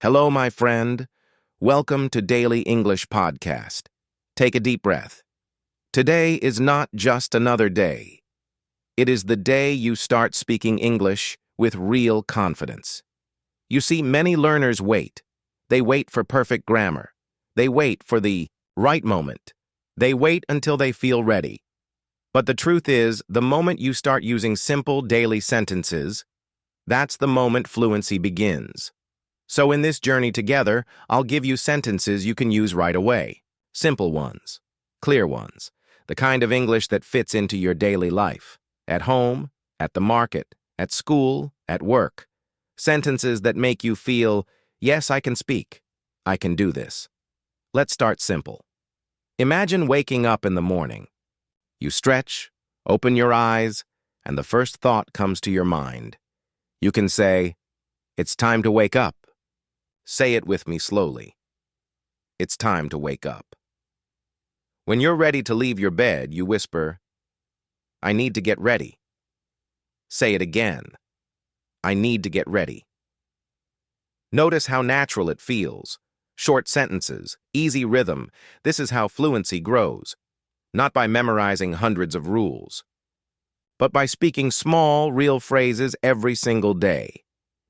Hello, my friend. Welcome to Daily English Podcast. Take a deep breath. Today is not just another day. It is the day you start speaking English with real confidence. You see, many learners wait. They wait for perfect grammar. They wait for the right moment. They wait until they feel ready. But the truth is, the moment you start using simple daily sentences, that's the moment fluency begins. So in this journey together, I'll give you sentences you can use right away. Simple ones, clear ones, the kind of English that fits into your daily life. At home, at the market, at school, at work. Sentences that make you feel, yes, I can speak. I can do this. Let's start simple. Imagine waking up in the morning. You stretch, open your eyes, and the first thought comes to your mind. You can say, it's time to wake up. Say it with me slowly. It's time to wake up. When you're ready to leave your bed, you whisper, I need to get ready. Say it again. I need to get ready. Notice how natural it feels. Short sentences, easy rhythm. This is how fluency grows. Not by memorizing hundreds of rules, but by speaking small, real phrases every single day.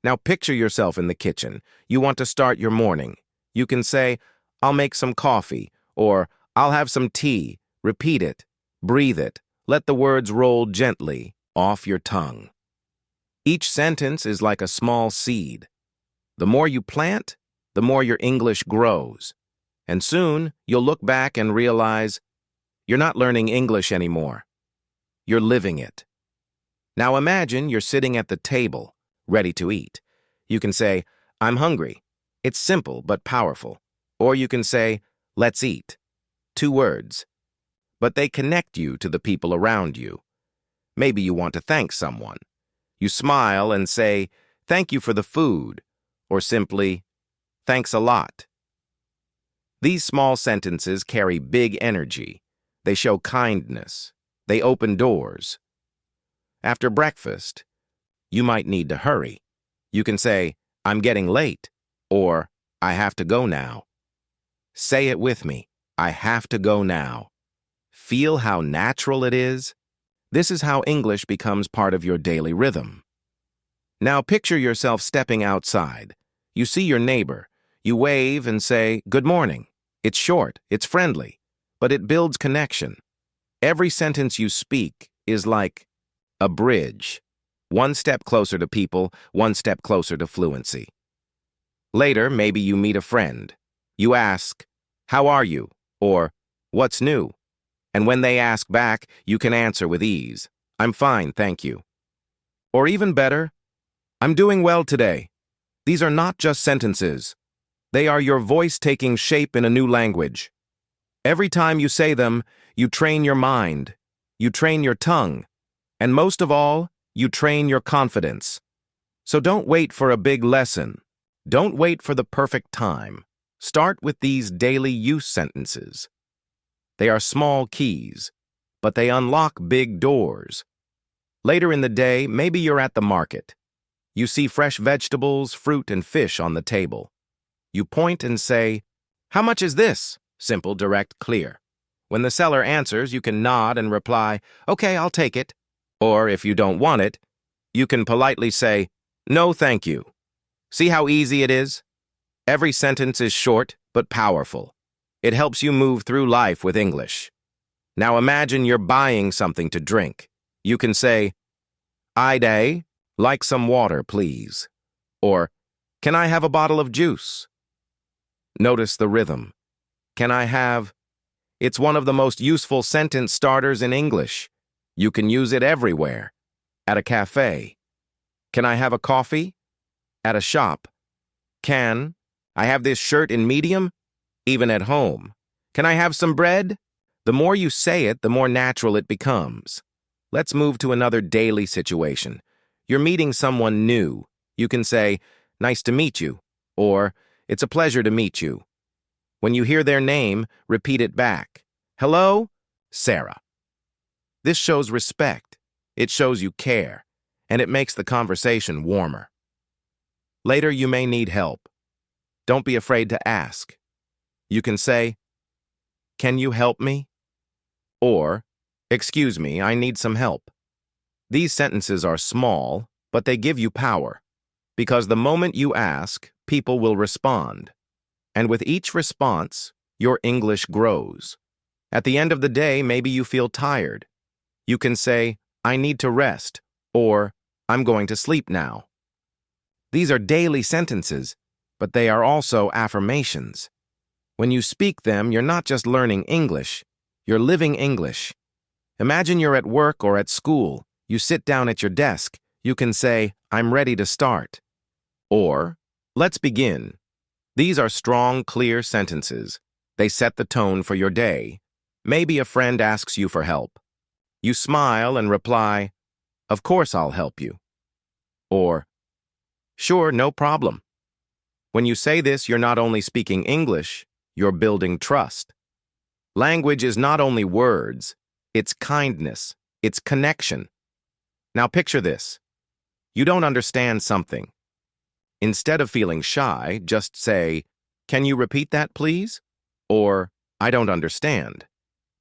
Now picture yourself in the kitchen. You want to start your morning. You can say, I'll make some coffee, or I'll have some tea. Repeat it. Breathe it. Let the words roll gently off your tongue. Each sentence is like a small seed. The more you plant, the more your English grows. And soon, you'll look back and realize you're not learning English anymore. You're living it. Now imagine you're sitting at the table, ready to eat. You can say, I'm hungry. It's simple but powerful. Or you can say, let's eat. 2 words. But they connect you to the people around you. Maybe you want to thank someone. You smile and say, thank you for the food. Or simply, thanks a lot. These small sentences carry big energy. They show kindness. They open doors. After breakfast, you might need to hurry. You can say, I'm getting late, or I have to go now. Say it with me, I have to go now. Feel how natural it is? This is how English becomes part of your daily rhythm. Now picture yourself stepping outside. You see your neighbor. You wave and say, good morning. It's short, it's friendly, but it builds connection. Every sentence you speak is like a bridge. 1 step closer to people, 1 step closer to fluency. Later, maybe you meet a friend. You ask, how are you? Or, what's new? And when they ask back, you can answer with ease. I'm fine, thank you. Or even better, I'm doing well today. These are not just sentences. They are your voice taking shape in a new language. Every time you say them, you train your mind, you train your tongue, and most of all, you train your confidence. So don't wait for a big lesson. Don't wait for the perfect time. Start with these daily use sentences. They are small keys, but they unlock big doors. Later in the day, maybe you're at the market. You see fresh vegetables, fruit, and fish on the table. You point and say, how much is this? Simple, direct, clear. When the seller answers, you can nod and reply, okay, I'll take it. Or if you don't want it, you can politely say, no, thank you. See how easy it is? Every sentence is short but powerful. It helps you move through life with English. Now imagine you're buying something to drink. You can say, I'd like some water, please. Or, can I have a bottle of juice? Notice the rhythm. Can I have? It's one of the most useful sentence starters in English. You can use it everywhere. At a cafe. Can I have a coffee? At a shop. Can I have this shirt in medium? Even at home. Can I have some bread? The more you say it, the more natural it becomes. Let's move to another daily situation. You're meeting someone new. You can say, nice to meet you, or it's a pleasure to meet you. When you hear their name, repeat it back. Hello, Sarah. This shows respect. It shows you care, and it makes the conversation warmer. Later, you may need help. don't be afraid to ask. You can say, "Can you help me?" Or, "Excuse me, I need some help." These sentences are small, but they give you power, because the moment you ask, people will respond. And with each response, your English grows. At the end of the day, maybe you feel tired. You can say, "I need to rest," or "I'm going to sleep now." These are daily sentences, but they are also affirmations. When you speak them, you're not just learning English, you're living English. Imagine you're at work or at school. You sit down at your desk. You can say, "I'm ready to start." Or, "Let's begin." These are strong, clear sentences. They set the tone for your day. Maybe a friend asks you for help. You smile and reply, "Of course I'll help you." Or, "Sure, no problem." When you say this, you're not only speaking English, you're building trust. Language is not only words, it's kindness, it's connection. Now picture this. You don't understand something. Instead of feeling shy, just say, "Can you repeat that, please?" Or, "I don't understand."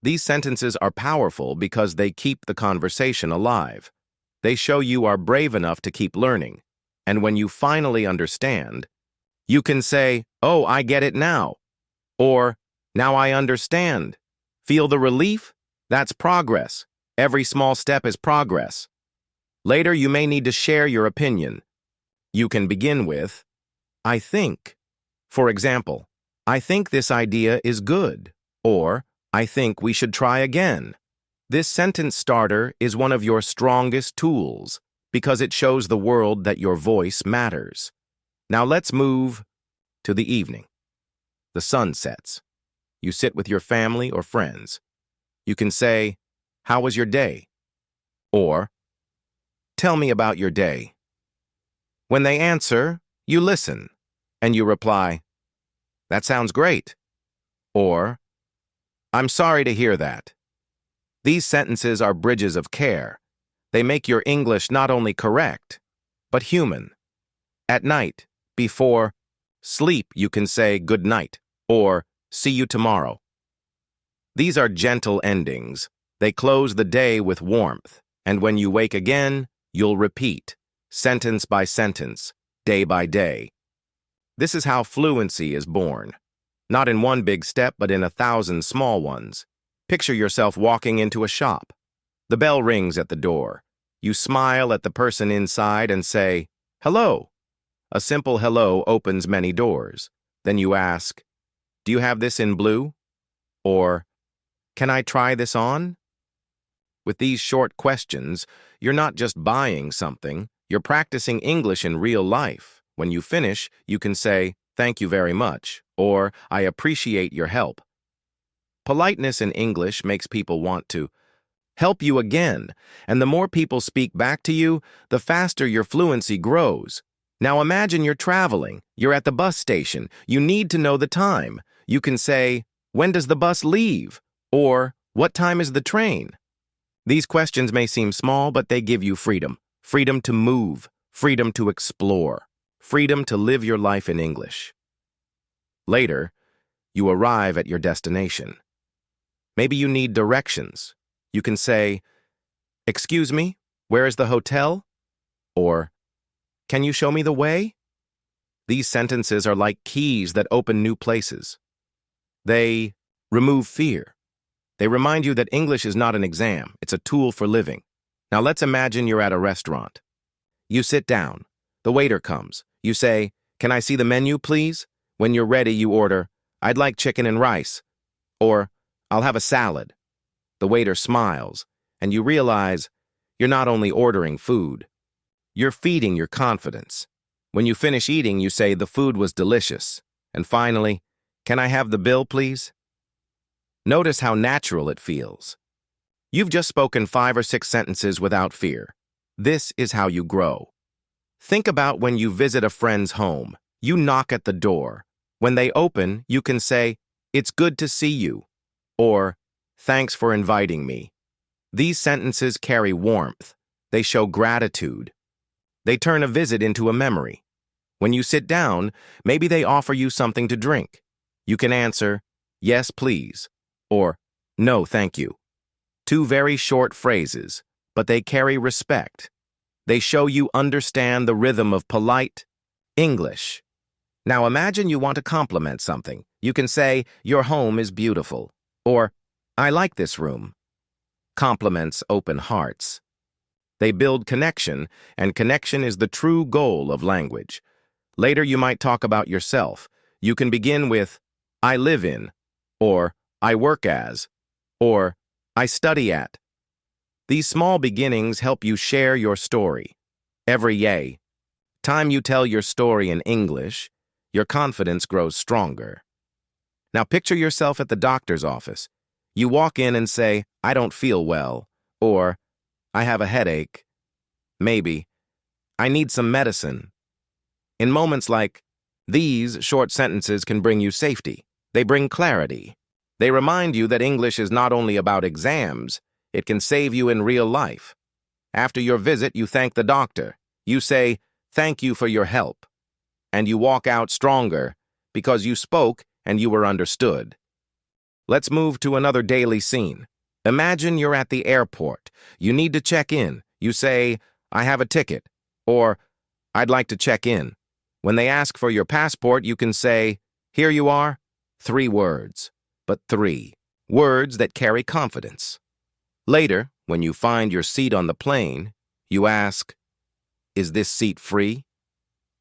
These sentences are powerful because they keep the conversation alive. They show you are brave enough to keep learning. And when you finally understand, you can say, "Oh, I get it now." Or, "Now I understand." Feel the relief? That's progress. Every small step is progress. Later, you may need to share your opinion. You can begin with, "I think." For example, "I think this idea is good," or "I think we should try again." This sentence starter is one of your strongest tools because it shows the world that your voice matters. Now let's move to the evening. The sun sets. You sit with your family or friends. You can say, "How was your day?" Or, "Tell me about your day." When they answer, you listen, and you reply, "That sounds great." Or, "I'm sorry to hear that." These sentences are bridges of care. They make your English not only correct, but human. At night, before sleep, you can say "good night" or "see you tomorrow." These are gentle endings. They close the day with warmth, and when you wake again, you'll repeat, sentence by sentence, day by day. This is how fluency is born. Not in one big step, but in 1,000 small ones. Picture yourself walking into a shop. The bell rings at the door. You smile at the person inside and say, "Hello." A simple hello opens many doors. Then you ask, "Do you have this in blue?" Or, "Can I try this on?" With these short questions, you're not just buying something, you're practicing English in real life. When you finish, you can say, "Thank you very much," or "I appreciate your help." Politeness in English makes people want to help you again, and the more people speak back to you, the faster your fluency grows. Now imagine you're traveling, you're at the bus station, you need to know the time. You can say, "When does the bus leave?" Or, "What time is the train?" These questions may seem small, but they give you freedom. Freedom to move, freedom to explore, freedom to live your life in English. Later, you arrive at your destination. Maybe you need directions. You can say, "Excuse me, where is the hotel?" Or, "Can you show me the way?" These sentences are like keys that open new places. They remove fear. They remind you that English is not an exam, it's a tool for living. Now let's imagine you're at a restaurant. You sit down. The waiter comes. You say, "Can I see the menu, please?" When you're ready, you order, "I'd like chicken and rice," or "I'll have a salad." The waiter smiles, and you realize you're not only ordering food, you're feeding your confidence. When you finish eating, you say, "The food was delicious." And finally, "Can I have the bill, please?" Notice how natural it feels. You've just spoken 5 or 6 sentences without fear. This is how you grow. Think about when you visit a friend's home. You knock at the door. When they open, you can say, "It's good to see you," or "Thanks for inviting me." These sentences carry warmth. They show gratitude. They turn a visit into a memory. When you sit down, maybe they offer you something to drink. You can answer, "Yes, please," or "No, thank you." Two very short phrases, but they carry respect. They show you understand the rhythm of polite English. Now imagine you want to compliment something. You can say, "Your home is beautiful," or "I like this room." Compliments open hearts. They build connection, and connection is the true goal of language. Later you might talk about yourself. You can begin with, "I live in," or "I work as," or "I study at." These small beginnings help you share your story. Every time you tell your story in English, your confidence grows stronger. Now picture yourself at the doctor's office. You walk in and say, "I don't feel well," or "I have a headache," maybe, "I need some medicine." In moments like these, short sentences can bring you safety. They bring clarity. They remind you that English is not only about exams, it can save you in real life. After your visit, you thank the doctor. You say, "Thank you for your help." And you walk out stronger because you spoke and you were understood. Let's move to another daily scene. Imagine you're at the airport. You need to check in. You say, "I have a ticket," or "I'd like to check in." When they ask for your passport, you can say, "Here you are." 3 words, but 3 words that carry confidence. Later, when you find your seat on the plane, you ask, "Is this seat free?"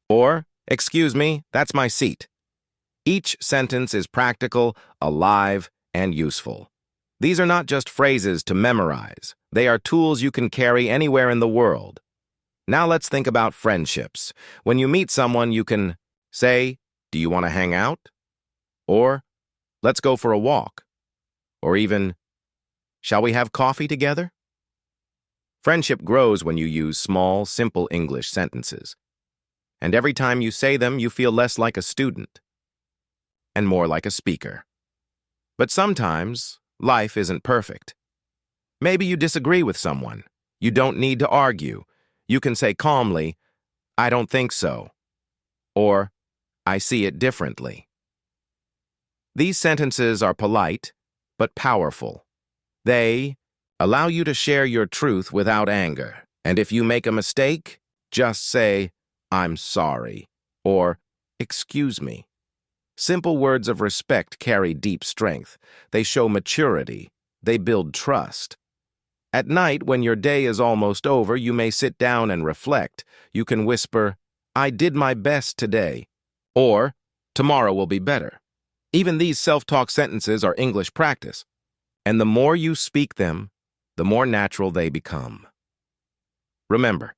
Or, "Excuse me, that's my seat." Each sentence is practical, alive, and useful. These are not just phrases to memorize. They are tools you can carry anywhere in the world. Now let's think about friendships. When you meet someone, you can say, "Do you want to hang out?" Or, "Let's go for a walk." Or even, "Shall we have coffee together?" Friendship grows when you use small, simple English sentences. And every time you say them, you feel less like a student and more like a speaker. But sometimes, life isn't perfect. Maybe you disagree with someone. You don't need to argue. You can say calmly, "I don't think so," or "I see it differently." These sentences are polite, but powerful. They allow you to share your truth without anger. And if you make a mistake, just say, "I'm sorry," or "Excuse me." Simple words of respect carry deep strength. They show maturity. They build trust. At night, when your day is almost over, you may sit down and reflect. You can whisper, "I did my best today," or "Tomorrow will be better." Even these self-talk sentences are English practice. And the more you speak them, the more natural they become. Remember,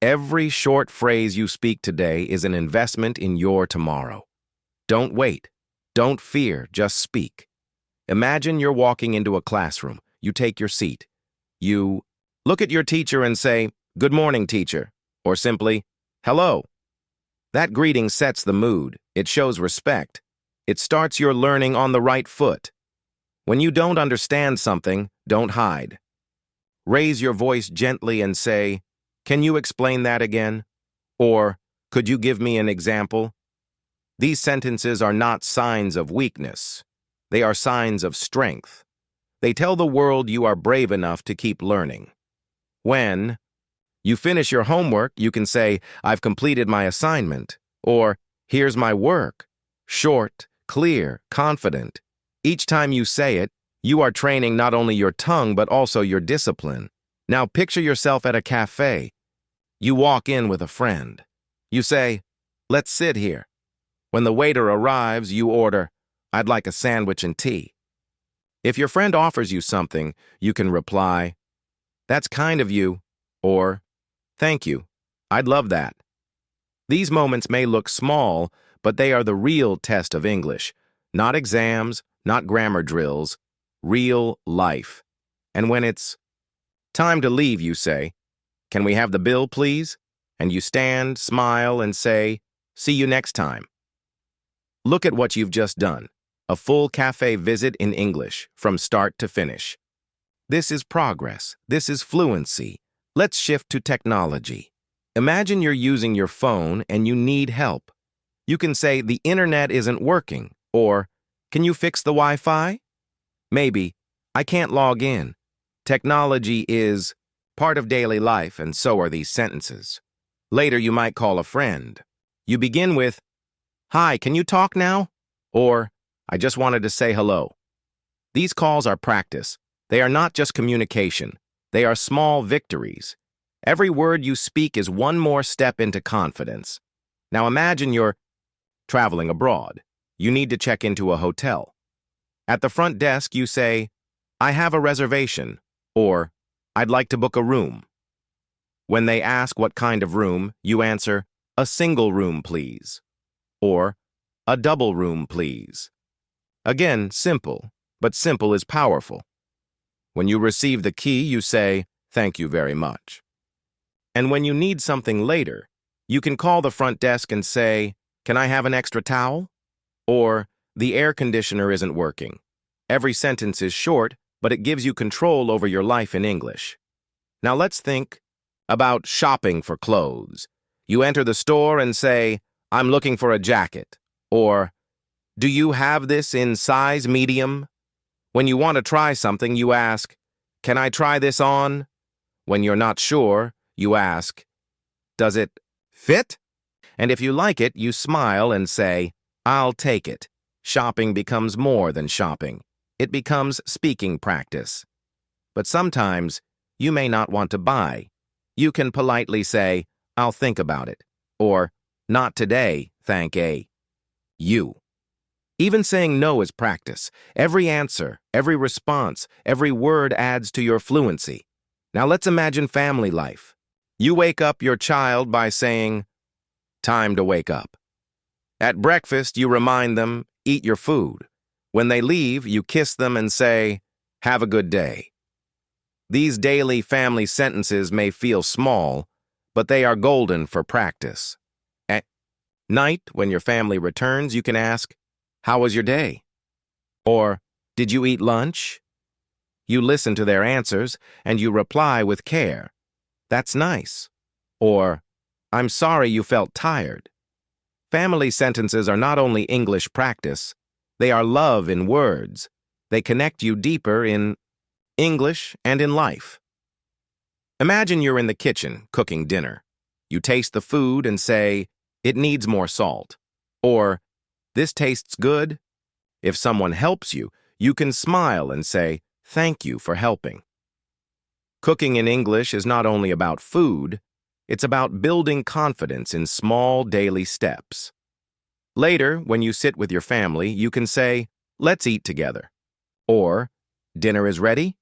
every short phrase you speak today is an investment in your tomorrow. Don't wait. Don't fear. Just speak. Imagine you're walking into a classroom. You take your seat. You look at your teacher and say, "Good morning, teacher," or simply, "Hello." That greeting sets the mood. It shows respect. It starts your learning on the right foot. When you don't understand something, don't hide. Raise your voice gently and say, "Can you explain that again?" Or, "Could you give me an example?" These sentences are not signs of weakness. They are signs of strength. They tell the world you are brave enough to keep learning. When you finish your homework, you can say, "I've completed my assignment," or "Here's my work." Short, clear, confident. Each time you say it, you are training not only your tongue but also your discipline. Now picture yourself at a cafe. You walk in with a friend. You say, "Let's sit here." When the waiter arrives, you order, "I'd like a sandwich and tea." If your friend offers you something, you can reply, "That's kind of you," or "Thank you, I'd love that." These moments may look small, but they are the real test of English. Not exams, not grammar drills, real life. And when it's time to leave, you say, "Can we have the bill, please?" And you stand, smile, and say, "See you next time." Look at what you've just done. A full cafe visit in English, from start to finish. This is progress. This is fluency. Let's shift to technology. Imagine you're using your phone and you need help. You can say, the internet isn't working, or, can you fix the Wi-Fi? Maybe, I can't log in. Technology is part of daily life, and so are these sentences. Later, you might call a friend. You begin with, hi, can you talk now? Or, I just wanted to say hello. These calls are practice. They are not just communication. They are small victories. Every word you speak is one more step into confidence. Now imagine you're traveling abroad. You need to check into a hotel. At the front desk, you say, I have a reservation, or I'd like to book a room. When they ask what kind of room, you answer, a single room, please, or a double room, please. Again, simple, but simple is powerful. When you receive the key, you say, thank you very much. And when you need something later, you can call the front desk and say, can I have an extra towel? Or, the air conditioner isn't working. Every sentence is short, but it gives you control over your life in English. Now let's think about shopping for clothes. You enter the store and say, I'm looking for a jacket. Or, do you have this in size medium? When you want to try something, you ask, can I try this on? When you're not sure, you ask, does it fit? And if you like it, you smile and say, I'll take it. Shopping becomes more than shopping. It becomes speaking practice. But sometimes, you may not want to buy. You can politely say, I'll think about it. Or, not today, thank you. Even saying no is practice. Every answer, every response, every word adds to your fluency. Now let's imagine family life. You wake up your child by saying, time to wake up. At breakfast, you remind them, eat your food. When they leave, you kiss them and say, have a good day. These daily family sentences may feel small, but they are golden for practice. At night, when your family returns, you can ask, how was your day? Or, did you eat lunch? You listen to their answers, and you reply with care. That's nice. Or, I'm sorry you felt tired. Family sentences are not only English practice, they are love in words. They connect you deeper in English and in life. Imagine you're in the kitchen cooking dinner. You taste the food and say, it needs more salt. Or, this tastes good. If someone helps you, you can smile and say, thank you for helping. Cooking in English is not only about food, it's about building confidence in small daily steps. Later, when you sit with your family, you can say, let's eat together. Or, dinner is ready?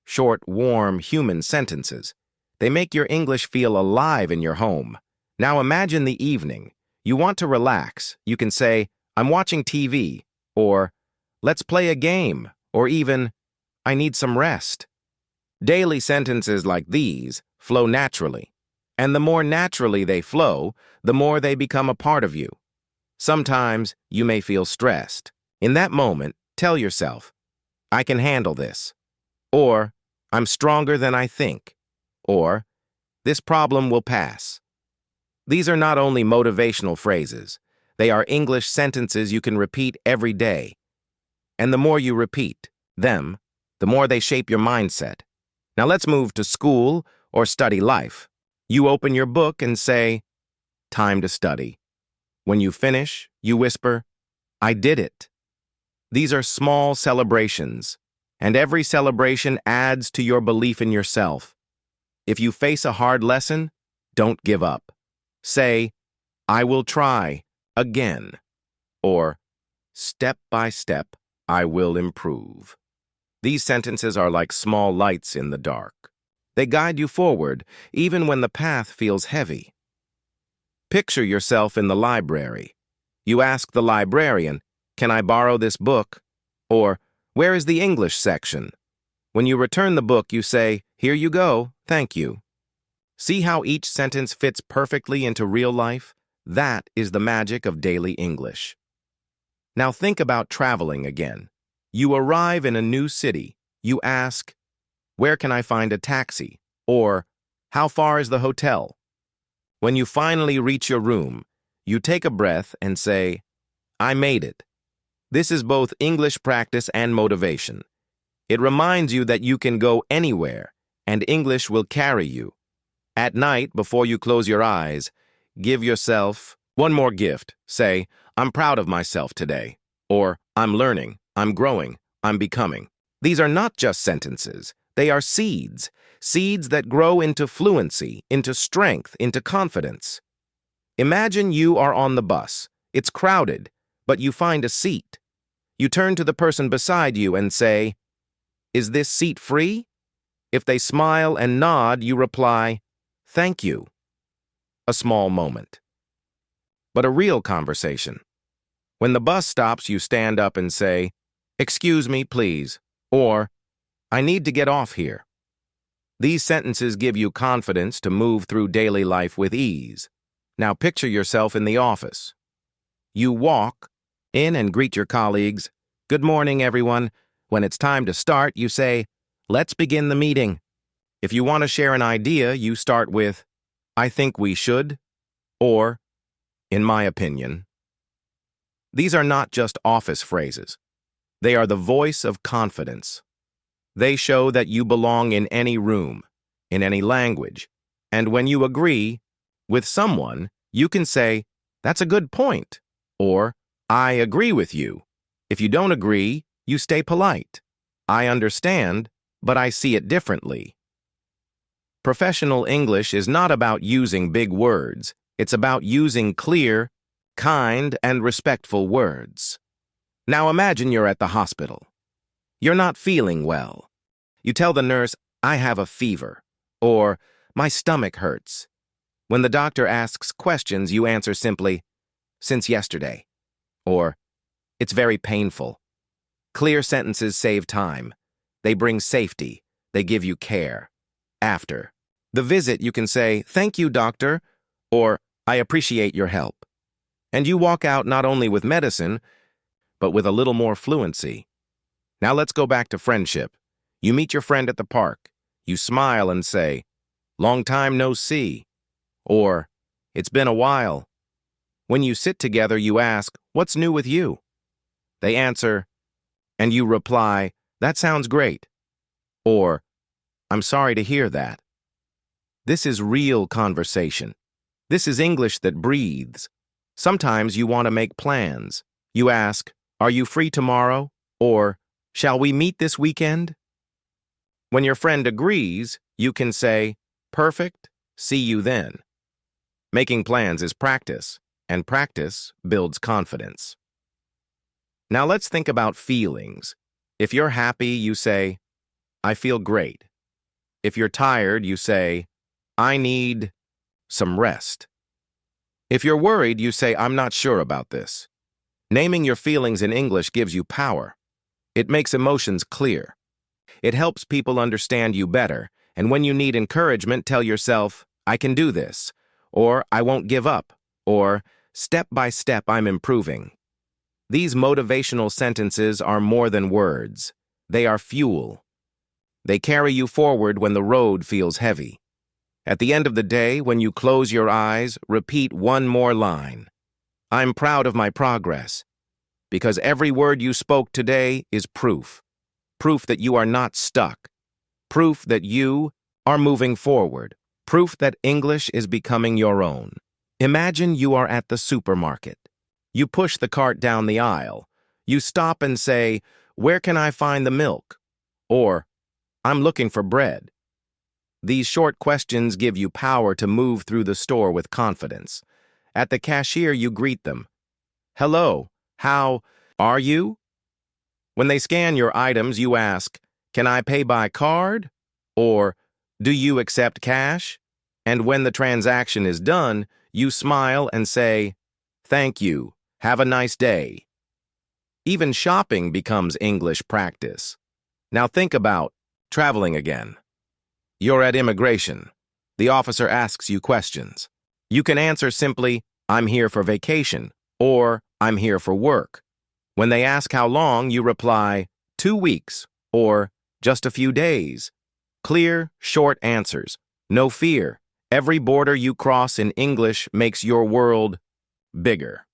Short, warm, human sentences. They make your English feel alive in your home. Now imagine the evening. You want to relax. You can say, I'm watching TV. Or, let's play a game. Or even, I need some rest. Daily sentences like these flow naturally. And the more naturally they flow, the more they become a part of you. Sometimes you may feel stressed. In that moment, tell yourself, I can handle this. Or, I'm stronger than I think. Or, this problem will pass. These are not only motivational phrases. They are English sentences you can repeat every day. And the more you repeat them, the more they shape your mindset. Now let's move to school or study life. You open your book and say, time to study. When you finish, you whisper, I did it. These are small celebrations, and every celebration adds to your belief in yourself. If you face a hard lesson, don't give up. Say, I will try again, or step by step, I will improve. These sentences are like small lights in the dark. They guide you forward, even when the path feels heavy. Picture yourself in the library. You ask the librarian, can I borrow this book? Or, where is the English section? When you return the book, you say, here you go, thank you. See how each sentence fits perfectly into real life? That is the magic of daily English. Now think about traveling again. You arrive in a new city. You ask, where can I find a taxi? Or, how far is the hotel? When you finally reach your room, you take a breath and say, I made it. This is both English practice and motivation. It reminds you that you can go anywhere, and English will carry you. At night, before you close your eyes, give yourself one more gift. Say, I'm proud of myself today. Or, I'm learning, I'm growing, I'm becoming. These are not just sentences. They are seeds. Seeds that grow into fluency, into strength, into confidence. Imagine you are on the bus. It's crowded, but you find a seat. You turn to the person beside you and say, Is this seat free? If they smile and nod, you reply, Thank you. A small moment. But a real conversation. When the bus stops, you stand up and say, Excuse me, please, or I need to get off here. These sentences give you confidence to move through daily life with ease. Now picture yourself in the office. You walk in and greet your colleagues. Good morning, everyone. When it's time to start, you say, Let's begin the meeting. If you want to share an idea, you start with, I think we should, or, in my opinion. These are not just office phrases. They are the voice of confidence. They show that you belong in any room, in any language, and when you agree with someone, you can say, That's a good point, or I agree with you. If you don't agree, you stay polite. I understand, but I see it differently. Professional English is not about using big words. It's about using clear, kind, and respectful words. Now imagine you're at the hospital. You're not feeling well. You tell the nurse, I have a fever, or my stomach hurts. When the doctor asks questions, you answer simply, since yesterday, or it's very painful. Clear sentences save time. They bring safety. They give you care. After the visit, you can say, Thank you, doctor, or I appreciate your help. And you walk out not only with medicine, but with a little more fluency. Now let's go back to friendship. You meet your friend at the park. You smile and say, Long time no see, or It's been a while. When you sit together, you ask, What's new with you? They answer, and you reply, That sounds great, or I'm sorry to hear that. This is real conversation. This is English that breathes. Sometimes you want to make plans. You ask, Are you free tomorrow? Or, Shall we meet this weekend? When your friend agrees, you can say, Perfect, see you then. Making plans is practice, and practice builds confidence. Now let's think about feelings. If you're happy, you say, I feel great. If you're tired, you say, I need some rest. If you're worried, you say, I'm not sure about this. Naming your feelings in English gives you power. It makes emotions clear. It helps people understand you better, and when you need encouragement, tell yourself, I can do this, or I won't give up, or step by step I'm improving. These motivational sentences are more than words. They are fuel. They carry you forward when the road feels heavy. At the end of the day, when you close your eyes, repeat one more line. I'm proud of my progress, because every word you spoke today is proof. Proof that you are not stuck. Proof that you are moving forward. Proof that English is becoming your own. Imagine you are at the supermarket. You push the cart down the aisle. You stop and say, Where can I find the milk? Or, I'm looking for bread. These short questions give you power to move through the store with confidence. At the cashier, you greet them. Hello, how are you? When they scan your items, you ask, Can I pay by card? Or, Do you accept cash? And when the transaction is done, you smile and say, Thank you. Have a nice day. Even shopping becomes English practice. Now think about traveling again. You're at immigration. The officer asks you questions. You can answer simply, I'm here for vacation, or I'm here for work. When they ask how long, you reply, 2 weeks, or just a few days. Clear, short answers. No fear. Every border you cross in English makes your world bigger.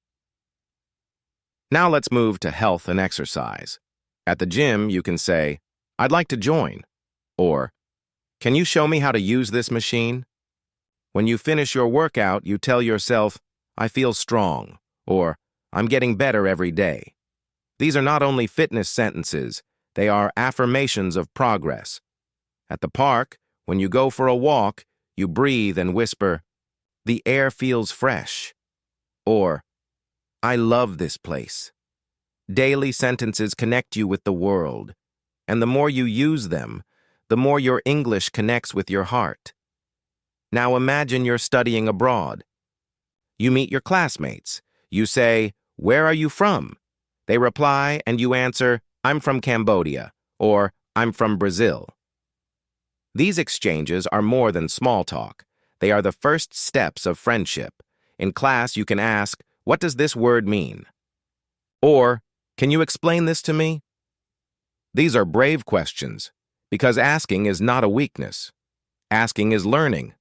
Now let's move to health and exercise. At the gym, you can say, "I'd like to join," or, "Can you show me how to use this machine?" When you finish your workout, you tell yourself, "I feel strong," or, "I'm getting better every day." These are not only fitness sentences, they are affirmations of progress. At the park, when you go for a walk, you breathe and whisper, "The air feels fresh," or, "I love this place." Daily sentences connect you with the world, and the more you use them, the more your English connects with your heart. Now imagine you're studying abroad. You meet your classmates. You say, "Where are you from?" They reply, and you answer, "I'm from Cambodia," or "I'm from Brazil." These exchanges are more than small talk. They are the first steps of friendship. In class, you can ask, "What does this word mean?" Or, "Can you explain this to me?" These are brave questions, because asking is not a weakness. Asking is learning.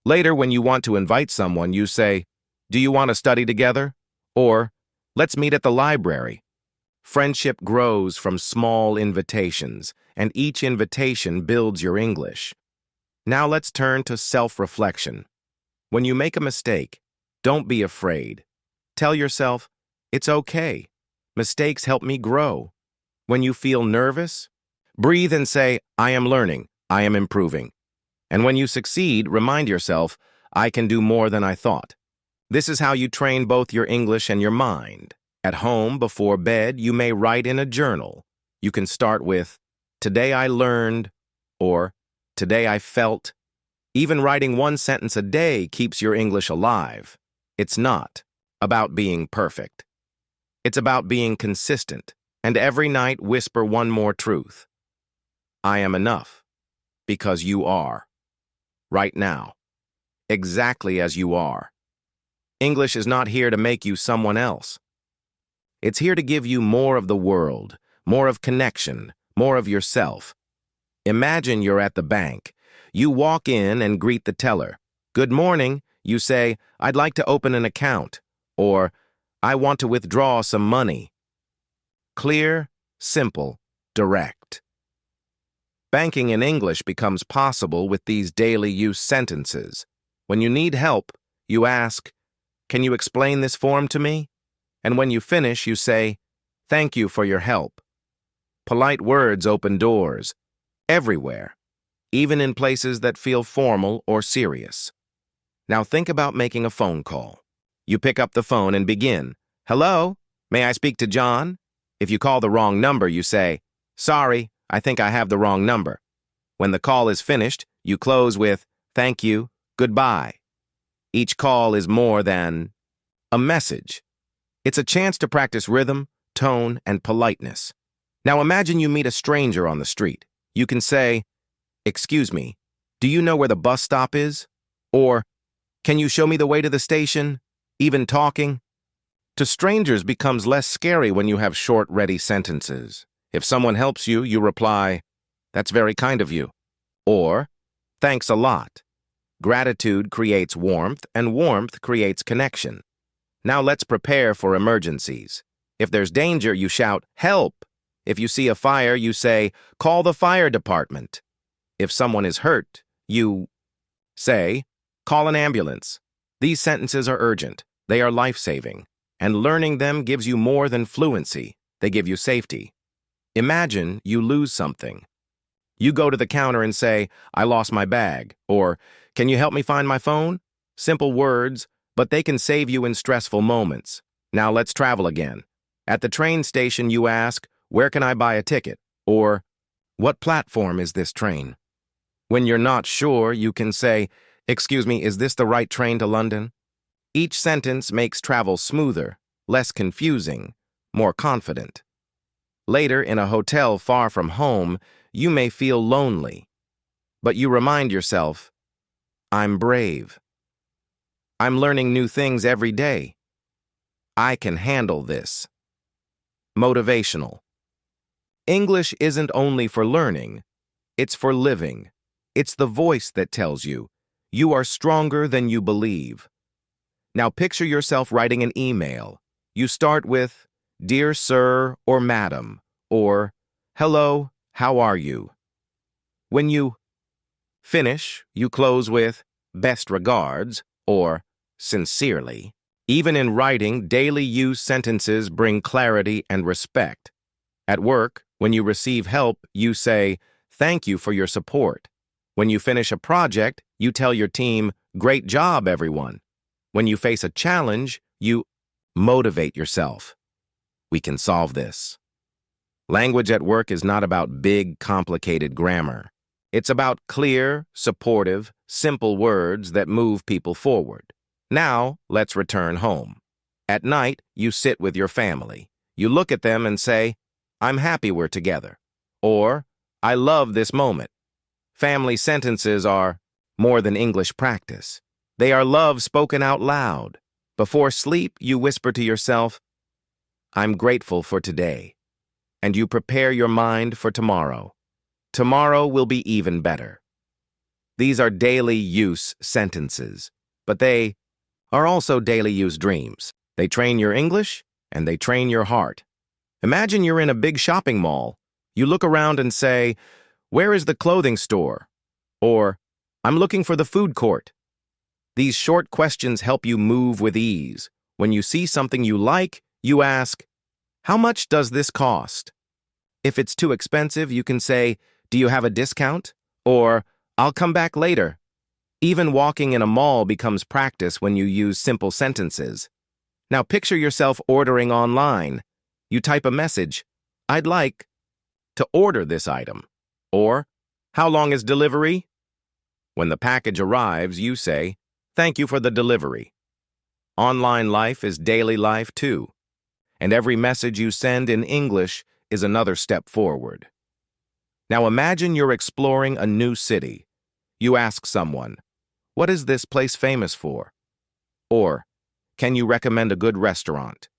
Later, when you want to invite someone, you say, "Do you want to study together?" Or, "Let's meet at the library." Friendship grows from small invitations, and each invitation builds your English. Now let's turn to self-reflection. When you make a mistake, don't be afraid. Tell yourself, "It's okay. Mistakes help me grow." When you feel nervous, breathe and say, "I am learning, I am improving." And when you succeed, remind yourself, "I can do more than I thought." This is how you train both your English and your mind. At home, before bed, you may write in a journal. You can start with, "Today I learned," or "Today I felt." Even writing one sentence a day keeps your English alive. It's not about being perfect. It's about being consistent, and every night whisper one more truth. I am enough, because you are. Right now, exactly as you are. English is not here to make you someone else. It's here to give you more of the world, more of connection, more of yourself. Imagine you're at the bank. You walk in and greet the teller. "Good morning," you say, "I'd like to open an account," or "I want to withdraw some money." Clear, simple, direct. Banking in English becomes possible with these daily use sentences. When you need help, you ask, "Can you explain this form to me?" And when you finish, you say, "Thank you for your help." Polite words open doors, everywhere, even in places that feel formal or serious. Now think about making a phone call. You pick up the phone and begin, "Hello, may I speak to John?" If you call the wrong number, you say, "Sorry, I think I have the wrong number." When the call is finished, you close with, "Thank you, goodbye." Each call is more than a message. It's a chance to practice rhythm, tone, and politeness. Now imagine you meet a stranger on the street. You can say, "Excuse me, do you know where the bus stop is?" Or, "Can you show me the way to the station?" Even talking to strangers becomes less scary when you have short, ready sentences. If someone helps you, you reply, "That's very kind of you." Or, "Thanks a lot." Gratitude creates warmth, and warmth creates connection. Now let's prepare for emergencies. If there's danger, you shout, "Help!" If you see a fire, you say, "Call the fire department." If someone is hurt, you say, "Call an ambulance." These sentences are urgent. They are life-saving. And learning them gives you more than fluency. They give you safety. Imagine you lose something. You go to the counter and say, "I lost my bag," or "Can you help me find my phone?" Simple words, but they can save you in stressful moments. Now let's travel again. At the train station, you ask, "Where can I buy a ticket?" Or, "What platform is this train?" When you're not sure, you can say, "Excuse me, is this the right train to London?" Each sentence makes travel smoother, less confusing, more confident. Later, in a hotel far from home, you may feel lonely. But you remind yourself, "I'm brave. I'm learning new things every day. I can handle this." Motivational. English isn't only for learning, it's for living. It's the voice that tells you, You are stronger than you believe. Now picture yourself writing an email. You start with, "Dear Sir" or "Madam," or "Hello, how are you?" When you finish, you close with "Best regards" or "Sincerely." Even in writing, daily use sentences bring clarity and respect. At work, when you receive help, you say, "Thank you for your support." When you finish a project, you tell your team, "Great job, everyone." When you face a challenge, you motivate yourself. We can solve this. Language at work is not about big, complicated grammar. It's about clear, supportive, simple words that move people forward. Now, let's return home. At night, you sit with your family. You look at them and say, "I'm happy we're together." Or, "I love this moment." Family sentences are more than English practice. They are love spoken out loud. Before sleep, you whisper to yourself, "I'm grateful for today." And you prepare your mind for tomorrow. Tomorrow will be even better. These are daily use sentences, but they are also daily use dreams. They train your English and they train your heart. Imagine you're in a big shopping mall. You look around and say, "Where is the clothing store?" Or, "I'm looking for the food court." These short questions help you move with ease. When you see something you like, you ask, "How much does this cost?" If it's too expensive, you can say, "Do you have a discount?" Or, "I'll come back later." Even walking in a mall becomes practice when you use simple sentences. Now picture yourself ordering online. You type a message, "I'd like to order this item." Or, "How long is delivery?" When the package arrives, you say, "Thank you for the delivery." Online life is daily life too, and every message you send in English is another step forward. Now imagine you're exploring a new city. You ask someone, "What is this place famous for?" Or, "Can you recommend a good restaurant?"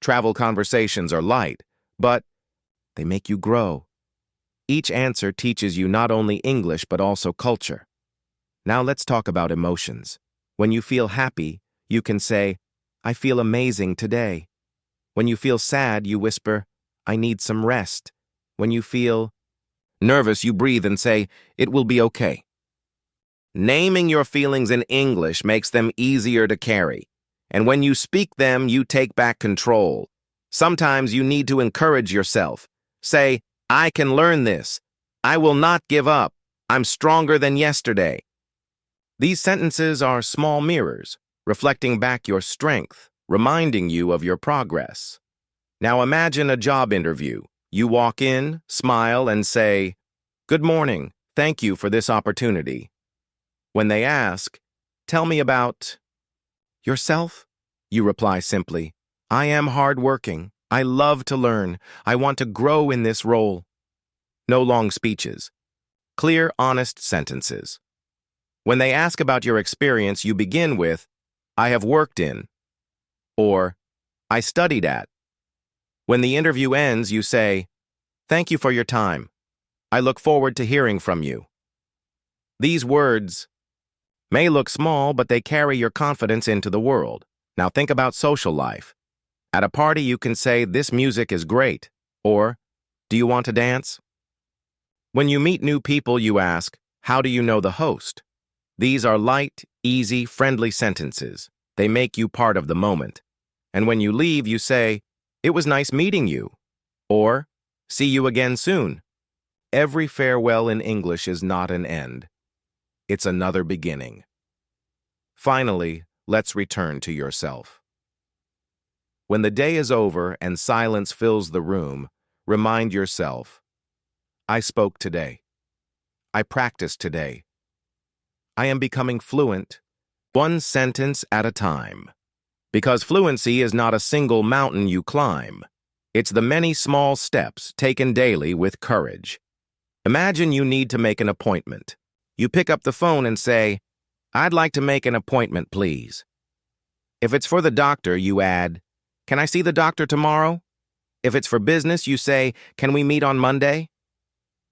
Travel conversations are light, but they make you grow. Each answer teaches you not only English but also culture. Now let's talk about emotions. When you feel happy, you can say, "I feel amazing today." When you feel sad, you whisper, "I need some rest." When you feel nervous, you breathe and say, "It will be okay." Naming your feelings in English makes them easier to carry. And when you speak them, you take back control. Sometimes you need to encourage yourself. Say, "I can learn this." "I will not give up." "I'm stronger than yesterday." These sentences are small mirrors, reflecting back your strength, reminding you of your progress. Now imagine a job interview. You walk in, smile, and say, "Good morning. Thank you for this opportunity." When they ask, "Tell me about yourself," you reply simply, "I am hardworking. I love to learn. I want to grow in this role." No long speeches. Clear, honest sentences. When they ask about your experience, you begin with, "I have worked in," or "I studied at." When the interview ends, you say, "Thank you for your time. I look forward to hearing from you." These words may look small, but they carry your confidence into the world. Now think about social life. At a party, you can say, "This music is great," or "Do you want to dance?" When you meet new people, you ask, "How do you know the host?" These are light, easy, friendly sentences. They make you part of the moment. And when you leave, you say, "It was nice meeting you," or "See you again soon." Every farewell in English is not an end. It's another beginning. Finally, let's return to yourself. When the day is over and silence fills the room, remind yourself, "I spoke today. I practiced today. I am becoming fluent, one sentence at a time." Because fluency is not a single mountain you climb. It's the many small steps taken daily with courage. Imagine you need to make an appointment. You pick up the phone and say, "I'd like to make an appointment, please." If it's for the doctor, you add, "Can I see the doctor tomorrow?" If it's for business, you say, "Can we meet on Monday?"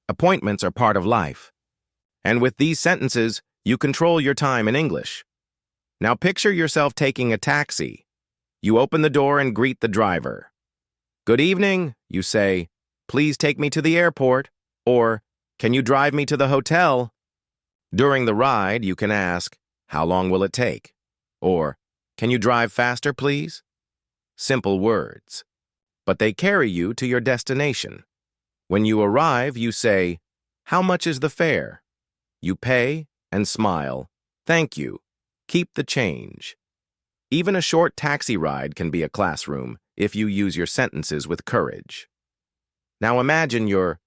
Appointments are part of life. And with these sentences, You control your time in English. Now picture yourself taking a taxi. You open the door and greet the driver. Good evening, you say. Please take me to the airport. Or, can you drive me to the hotel? During the ride, you can ask, how long will it take? Or, can you drive faster, please? Simple words. But they carry you to your destination. When you arrive, you say, how much is the fare? You pay and smile. Thank you. Keep the change. Even a short taxi ride can be a classroom if you use your sentences with courage. Now imagine you're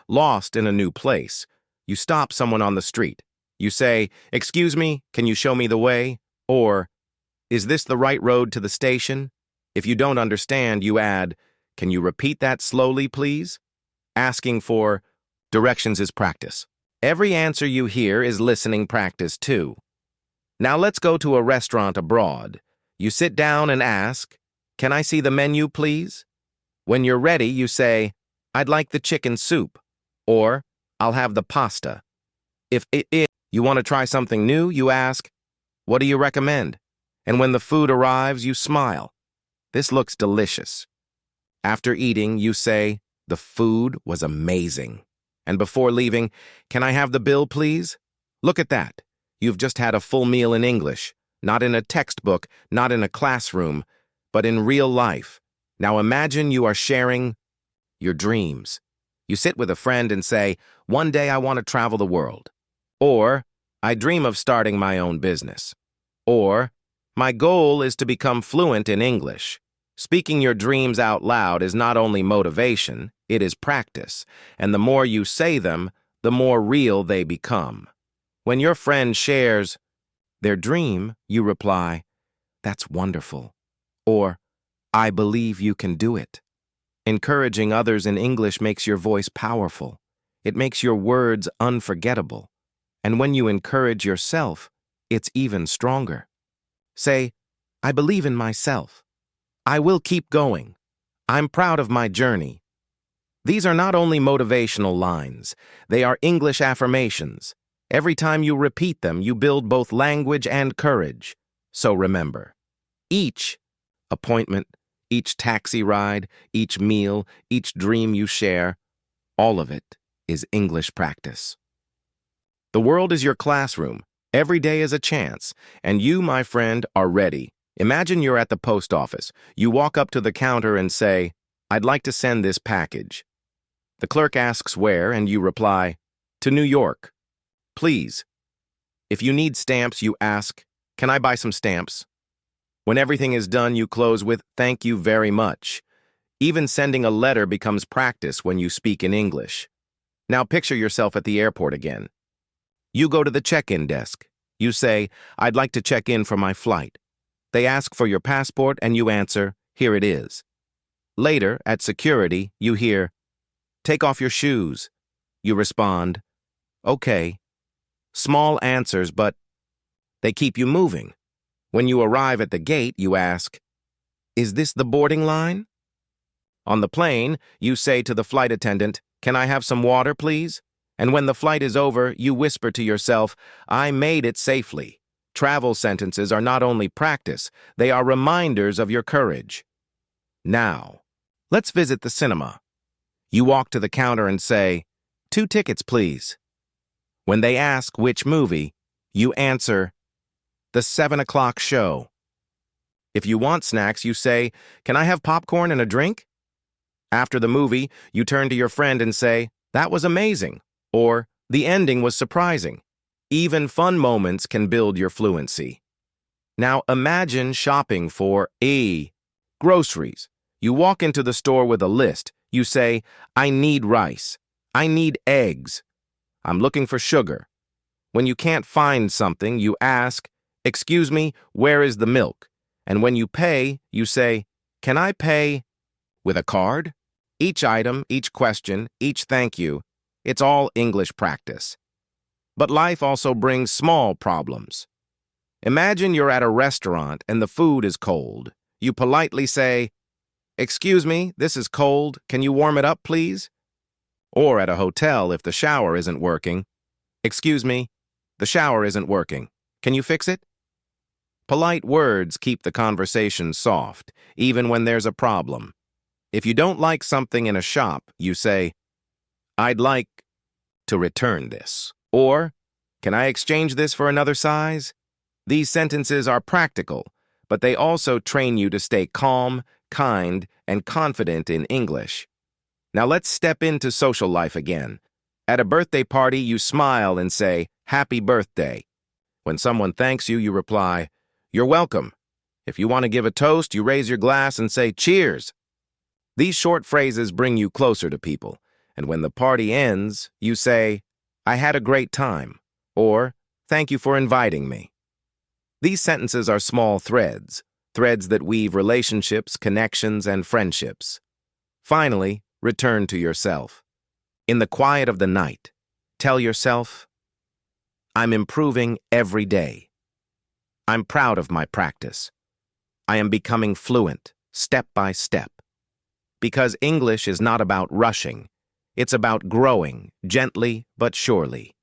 lost in a new place. You stop someone on the street. You say, excuse me, can you show me the way? Or, is this the right road to the station? If you don't understand, you add, can you repeat that slowly, please? Asking for directions is practice. Every answer you hear is listening practice too. Now let's go to a restaurant abroad. You sit down and ask, can I see the menu, please? When you're ready, you say, I'd like the chicken soup, or I'll have the pasta. If you want to try something new, you ask, what do you recommend? And when the food arrives, you smile. This looks delicious. After eating, you say, the food was amazing. And before leaving, can I have the bill, please? Look at that. You've just had a full meal in English, not in a textbook, not in a classroom, but in real life. Now imagine you are sharing your dreams. You sit with a friend and say, one day I want to travel the world. Or, I dream of starting my own business. Or, my goal is to become fluent in English. Speaking your dreams out loud is not only motivation, it is practice, and the more you say them, the more real they become. When your friend shares their dream, you reply, that's wonderful. Or, I believe you can do it. Encouraging others in English makes your voice powerful. It makes your words unforgettable. And when you encourage yourself, it's even stronger. Say, I believe in myself. I will keep going. I'm proud of my journey. These are not only motivational lines, they are English affirmations. Every time you repeat them, you build both language and courage. So remember, each appointment, each taxi ride, each meal, each dream you share, all of it is English practice. The world is your classroom. Every day is a chance, and you, my friend, are ready. Imagine you're at the post office. You walk up to the counter and say, I'd like to send this package. The clerk asks where, and you reply, to New York. Please. If you need stamps, you ask, can I buy some stamps? When everything is done, you close with, thank you very much. Even sending a letter becomes practice when you speak in English. Now picture yourself at the airport again. You go to the check-in desk. You say, I'd like to check in for my flight. They ask for your passport and you answer, here it is. Later, at security, you hear, take off your shoes. You respond, okay. Small answers, but they keep you moving. When you arrive at the gate, you ask, is this the boarding line? On the plane, you say to the flight attendant, can I have some water, please? And when the flight is over, you whisper to yourself, I made it safely. Travel sentences are not only practice, they are reminders of your courage. Now, let's visit the cinema. You walk to the counter and say, 2 tickets, please. When they ask which movie, you answer, the 7 o'clock show. If you want snacks, you say, can I have popcorn and a drink? After the movie, you turn to your friend and say, that was amazing. Or, the ending was surprising. Even fun moments can build your fluency. Now imagine shopping for groceries. You walk into the store with a list. You say, I need rice. I need eggs. I'm looking for sugar. When you can't find something, you ask, excuse me, where is the milk? And when you pay, you say, can I pay with a card? Each item, each question, each thank you, it's all English practice. But life also brings small problems. Imagine you're at a restaurant and the food is cold. You politely say, excuse me, this is cold. Can you warm it up, please? Or at a hotel, if the shower isn't working, excuse me, the shower isn't working. Can you fix it? Polite words keep the conversation soft, even when there's a problem. If you don't like something in a shop, you say, I'd like to return this. Or, can I exchange this for another size? These sentences are practical, but they also train you to stay calm, kind, and confident in English. Now let's step into social life again. At a birthday party, you smile and say, Happy birthday. When someone thanks you, you reply, You're welcome. If you want to give a toast, you raise your glass and say, Cheers. These short phrases bring you closer to people, and when the party ends, you say, I had a great time, or Thank you for inviting me. These sentences are small threads that weave relationships, connections, and friendships. Finally, return to yourself. In the quiet of the night, tell yourself, I'm improving every day. I'm proud of my practice. I am becoming fluent, step by step. Because English is not about rushing, it's about growing, gently but surely.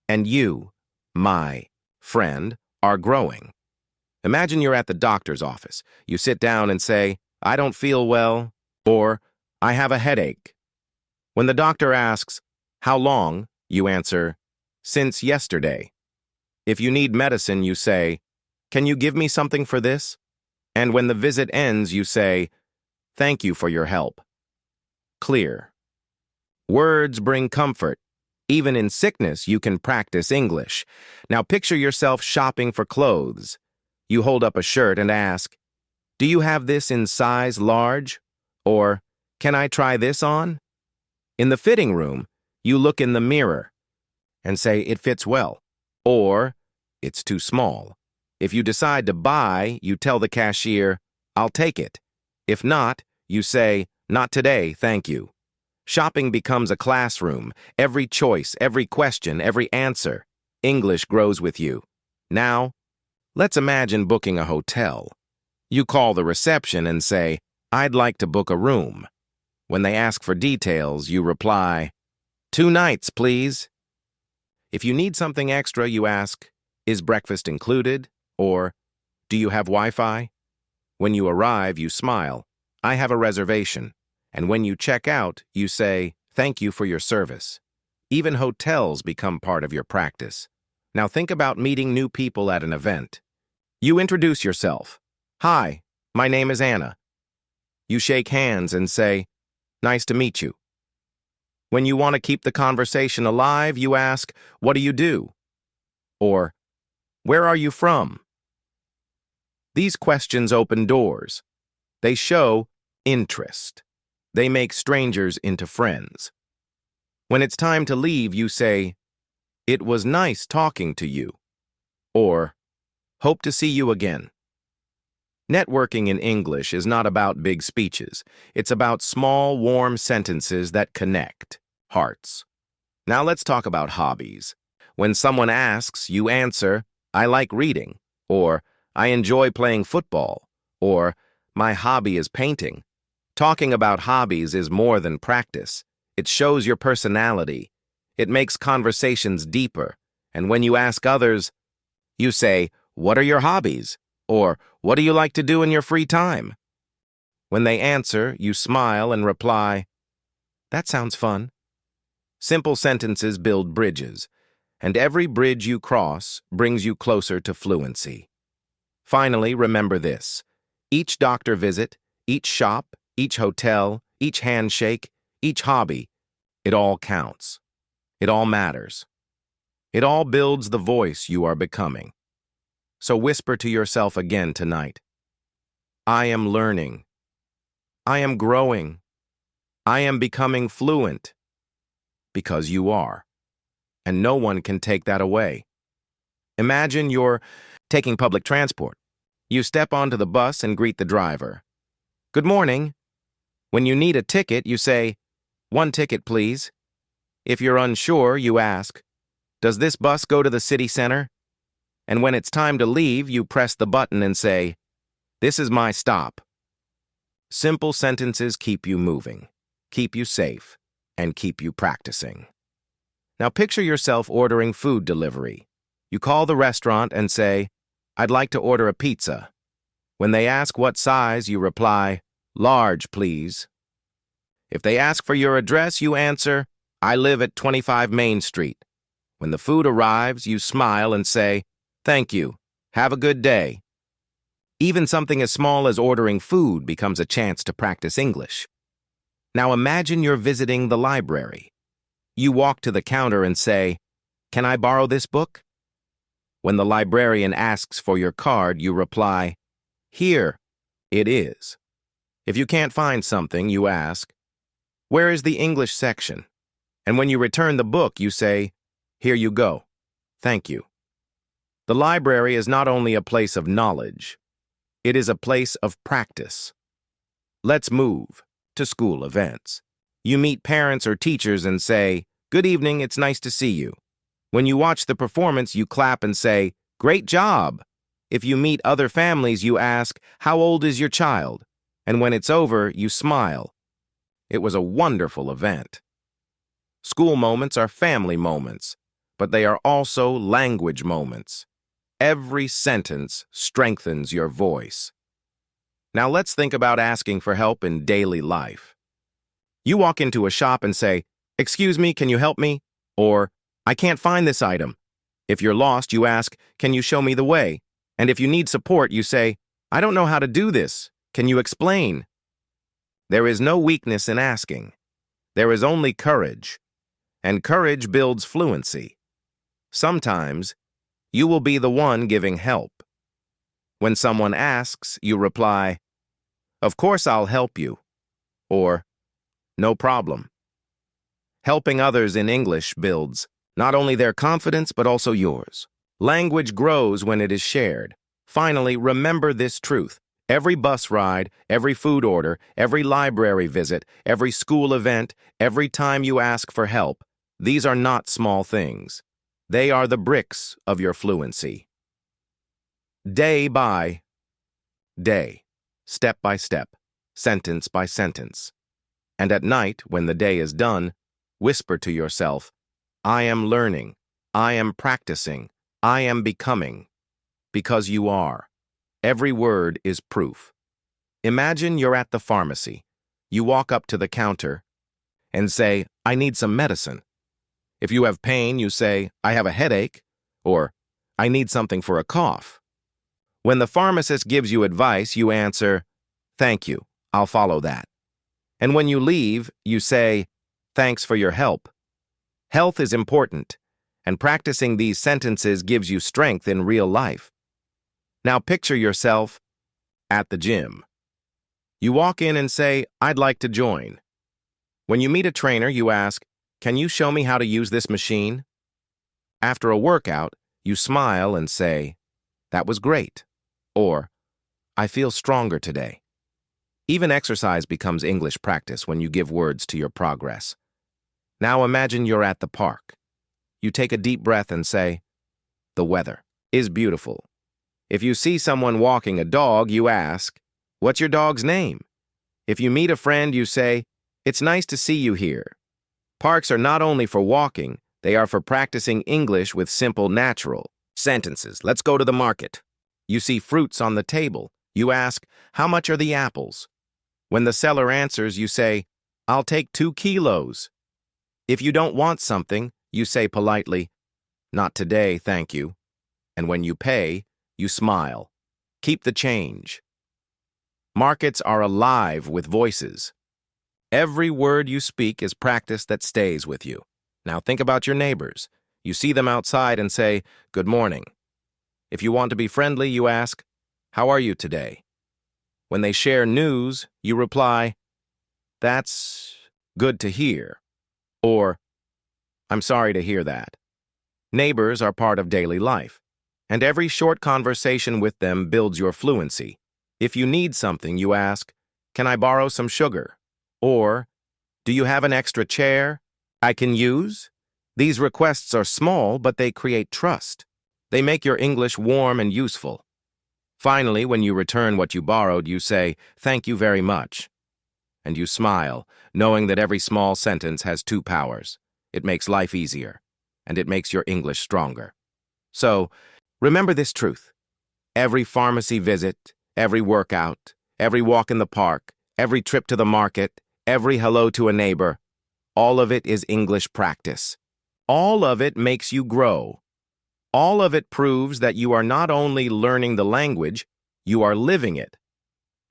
And you, my friend, are growing. Imagine you're at the doctor's office. You sit down and say, I don't feel well, or I have a headache. When the doctor asks, How long? You answer, Since yesterday. If you need medicine, you say, Can you give me something for this? And when the visit ends, you say, Thank you for your help. Clear. Words bring comfort. Even in sickness, you can practice English. Now picture yourself shopping for clothes. You hold up a shirt and ask, Do you have this in size large? Or, Can I try this on? In the fitting room, you look in the mirror and say it fits well, or it's too small. If you decide to buy, you tell the cashier, I'll take it. If not, you say, Not today, thank you. Shopping becomes a classroom. Every choice, every question, every answer. English grows with you. Now, let's imagine booking a hotel. You call the reception and say, I'd like to book a room. When they ask for details, you reply, 2 nights, please. If you need something extra, you ask, Is breakfast included? Or, Do you have Wi-Fi? When you arrive, you smile, I have a reservation. And when you check out, you say, Thank you for your service. Even hotels become part of your practice. Now think about meeting new people at an event. You introduce yourself. Hi, my name is Anna. You shake hands and say, Nice to meet you. When you want to keep the conversation alive, you ask, What do you do? Or, Where are you from? These questions open doors. They show interest. They make strangers into friends. When it's time to leave, you say, It was nice talking to you. Or, Hope to see you again. Networking in English is not about big speeches. It's about small, warm sentences that connect hearts. Now let's talk about hobbies. When someone asks, you answer, I like reading, or I enjoy playing football, or my hobby is painting. Talking about hobbies is more than practice. It shows your personality. It makes conversations deeper. And when you ask others, you say, What are your hobbies? Or, What do you like to do in your free time? When they answer, you smile and reply, That sounds fun. Simple sentences build bridges, and every bridge you cross brings you closer to fluency. Finally, remember this. Each doctor visit, each shop, each hotel, each handshake, each hobby, it all counts. It all matters. It all builds the voice you are becoming. So whisper to yourself again tonight. I am learning. I am growing. I am becoming fluent. Because you are. And no one can take that away. Imagine you're taking public transport. You step onto the bus and greet the driver. Good morning. When you need a ticket, you say, 1 ticket, please. If you're unsure, you ask, Does this bus go to the city center? And when it's time to leave, you press the button and say, This is my stop. Simple sentences keep you moving, keep you safe, and keep you practicing. Now picture yourself ordering food delivery. You call the restaurant and say, "I'd like to order a pizza." When they ask what size, you reply, "Large, please." If they ask for your address, you answer, "I live at 25 Main Street." When the food arrives, you smile and say, "Thank you. Have a good day." Even something as small as ordering food becomes a chance to practice English. Now imagine you're visiting the library. You walk to the counter and say, "Can I borrow this book?" When the librarian asks for your card, you reply, "Here it is." If you can't find something, you ask, "Where is the English section?" And when you return the book, you say, "Here you go. Thank you." The library is not only a place of knowledge, it is a place of practice. Let's move to school events. You meet parents or teachers and say, "Good evening, it's nice to see you." When you watch the performance, you clap and say, "Great job." If you meet other families, you ask, "How old is your child?" And when it's over, you smile. It was a wonderful event. School moments are family moments, but they are also language moments. Every sentence strengthens your voice. Now let's think about asking for help in daily life. You walk into a shop and say, "Excuse me, can you help me?" Or, "I can't find this item." If you're lost, you ask, "Can you show me the way?" And if you need support, you say, "I don't know how to do this. Can you explain?" There is no weakness in asking. There is only courage. And courage builds fluency. Sometimes, you will be the one giving help. When someone asks, you reply, "Of course I'll help you," or "No problem." Helping others in English builds not only their confidence but also yours. Language grows when it is shared. Finally, remember this truth. Every bus ride, every food order, every library visit, every school event, every time you ask for help, these are not small things. They are the bricks of your fluency. Day by day, step by step, sentence by sentence. And at night, when the day is done, whisper to yourself, "I am learning, I am practicing, I am becoming." Because you are. Every word is proof. Imagine you're at the pharmacy. You walk up to the counter and say, "I need some medicine." If you have pain, you say, "I have a headache," or "I need something for a cough." When the pharmacist gives you advice, you answer, "Thank you, I'll follow that." And when you leave, you say, "Thanks for your help." Health is important, and practicing these sentences gives you strength in real life. Now picture yourself at the gym. You walk in and say, "I'd like to join." When you meet a trainer, you ask, "Can you show me how to use this machine?" After a workout, you smile and say, "That was great," or "I feel stronger today." Even exercise becomes English practice when you give words to your progress. Now imagine you're at the park. You take a deep breath and say, "The weather is beautiful." If you see someone walking a dog, you ask, "What's your dog's name?" If you meet a friend, you say, "It's nice to see you here." Parks are not only for walking, they are for practicing English with simple, natural sentences. Let's go to the market. You see fruits on the table. You ask, "How much are the apples?" When the seller answers, you say, "I'll take 2 kilos." If you don't want something, you say politely, "Not today, thank you." And when you pay, you smile. Keep the change. Markets are alive with voices. Every word you speak is practice that stays with you. Now think about your neighbors. You see them outside and say, "Good morning." If you want to be friendly, you ask, "How are you today?" When they share news, you reply, "That's good to hear," or "I'm sorry to hear that." Neighbors are part of daily life, and every short conversation with them builds your fluency. If you need something, you ask, "Can I borrow some sugar?" Or, "Do you have an extra chair I can use?" These requests are small, but they create trust. They make your English warm and useful. Finally, when you return what you borrowed, you say, "Thank you very much." And you smile, knowing that every small sentence has 2 powers. It makes life easier, and it makes your English stronger. So, remember this truth. Every pharmacy visit, every workout, every walk in the park, every trip to the market, every hello to a neighbor, all of it is English practice. All of it makes you grow. All of it proves that you are not only learning the language, you are living it.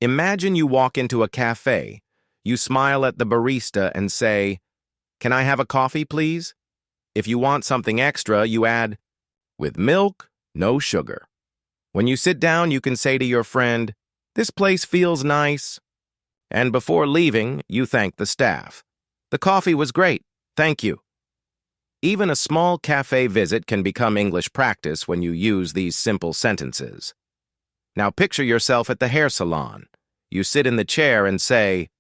Imagine you walk into a cafe, you smile at the barista and say, "Can I have a coffee, please?" If you want something extra, you add, "With milk, no sugar." When you sit down, you can say to your friend, "This place feels nice." And before leaving, you thank the staff. "The coffee was great, thank you." Even a small cafe visit can become English practice when you use these simple sentences. Now picture yourself at the hair salon. You sit in the chair and say,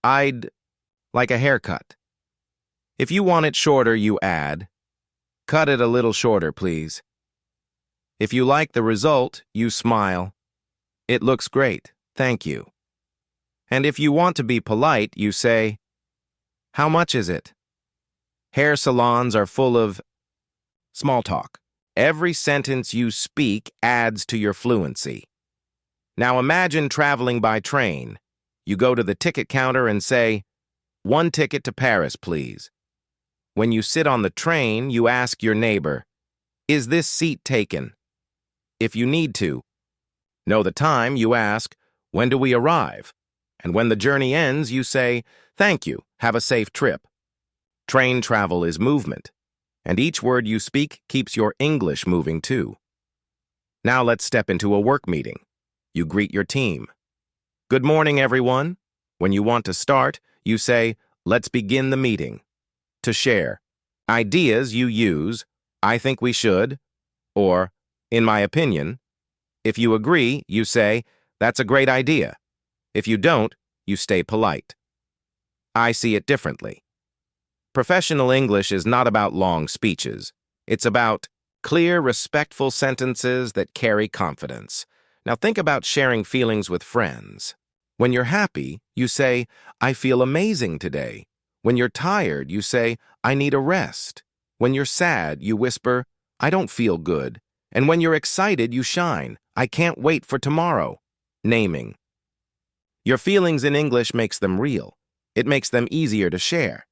"I'd like a haircut." If you want it shorter, you add, "Cut it a little shorter, please." If you like the result, you smile, "It looks great, thank you." And if you want to be polite, you say, "How much is it?" Hair salons are full of small talk. Every sentence you speak adds to your fluency. Now imagine traveling by train. You go to the ticket counter and say, "One ticket to Paris, please." When you sit on the train, you ask your neighbor, "Is this seat taken?" If you need to know the time, you ask, "When do we arrive?" And when the journey ends, you say, "Thank you, have a safe trip." Train travel is movement, and each word you speak keeps your English moving too. Now let's step into a work meeting. You greet your team. "Good morning, everyone." When you want to start, you say, "Let's begin the meeting." To share ideas, you use, "I think we should," or "In my opinion." If you agree, you say, "That's a great idea." If you don't, you stay polite. I see it differently. Professional English is not about long speeches. It's about clear, respectful sentences that carry confidence. Now think about sharing feelings with friends. When you're happy, you say, "I feel amazing today." When you're tired, you say, "I need a rest." When you're sad, you whisper, "I don't feel good." And when you're excited, you shine, "I can't wait for tomorrow." Naming. Your feelings in English makes them real. It makes them easier to share.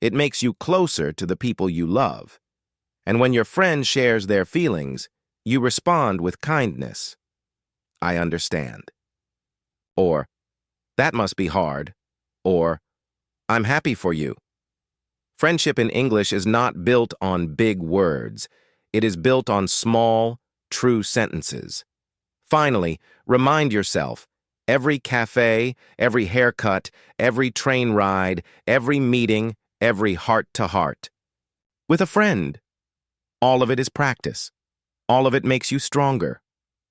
It makes you closer to the people you love. And when your friend shares their feelings, you respond with kindness. "I understand." Or, "That must be hard." Or, "I'm happy for you." Friendship in English is not built on big words. It is built on small, true sentences. Finally, remind yourself, every cafe, every haircut, every train ride, every meeting, every heart-to-heart. With a friend. All of it is practice. All of it makes you stronger.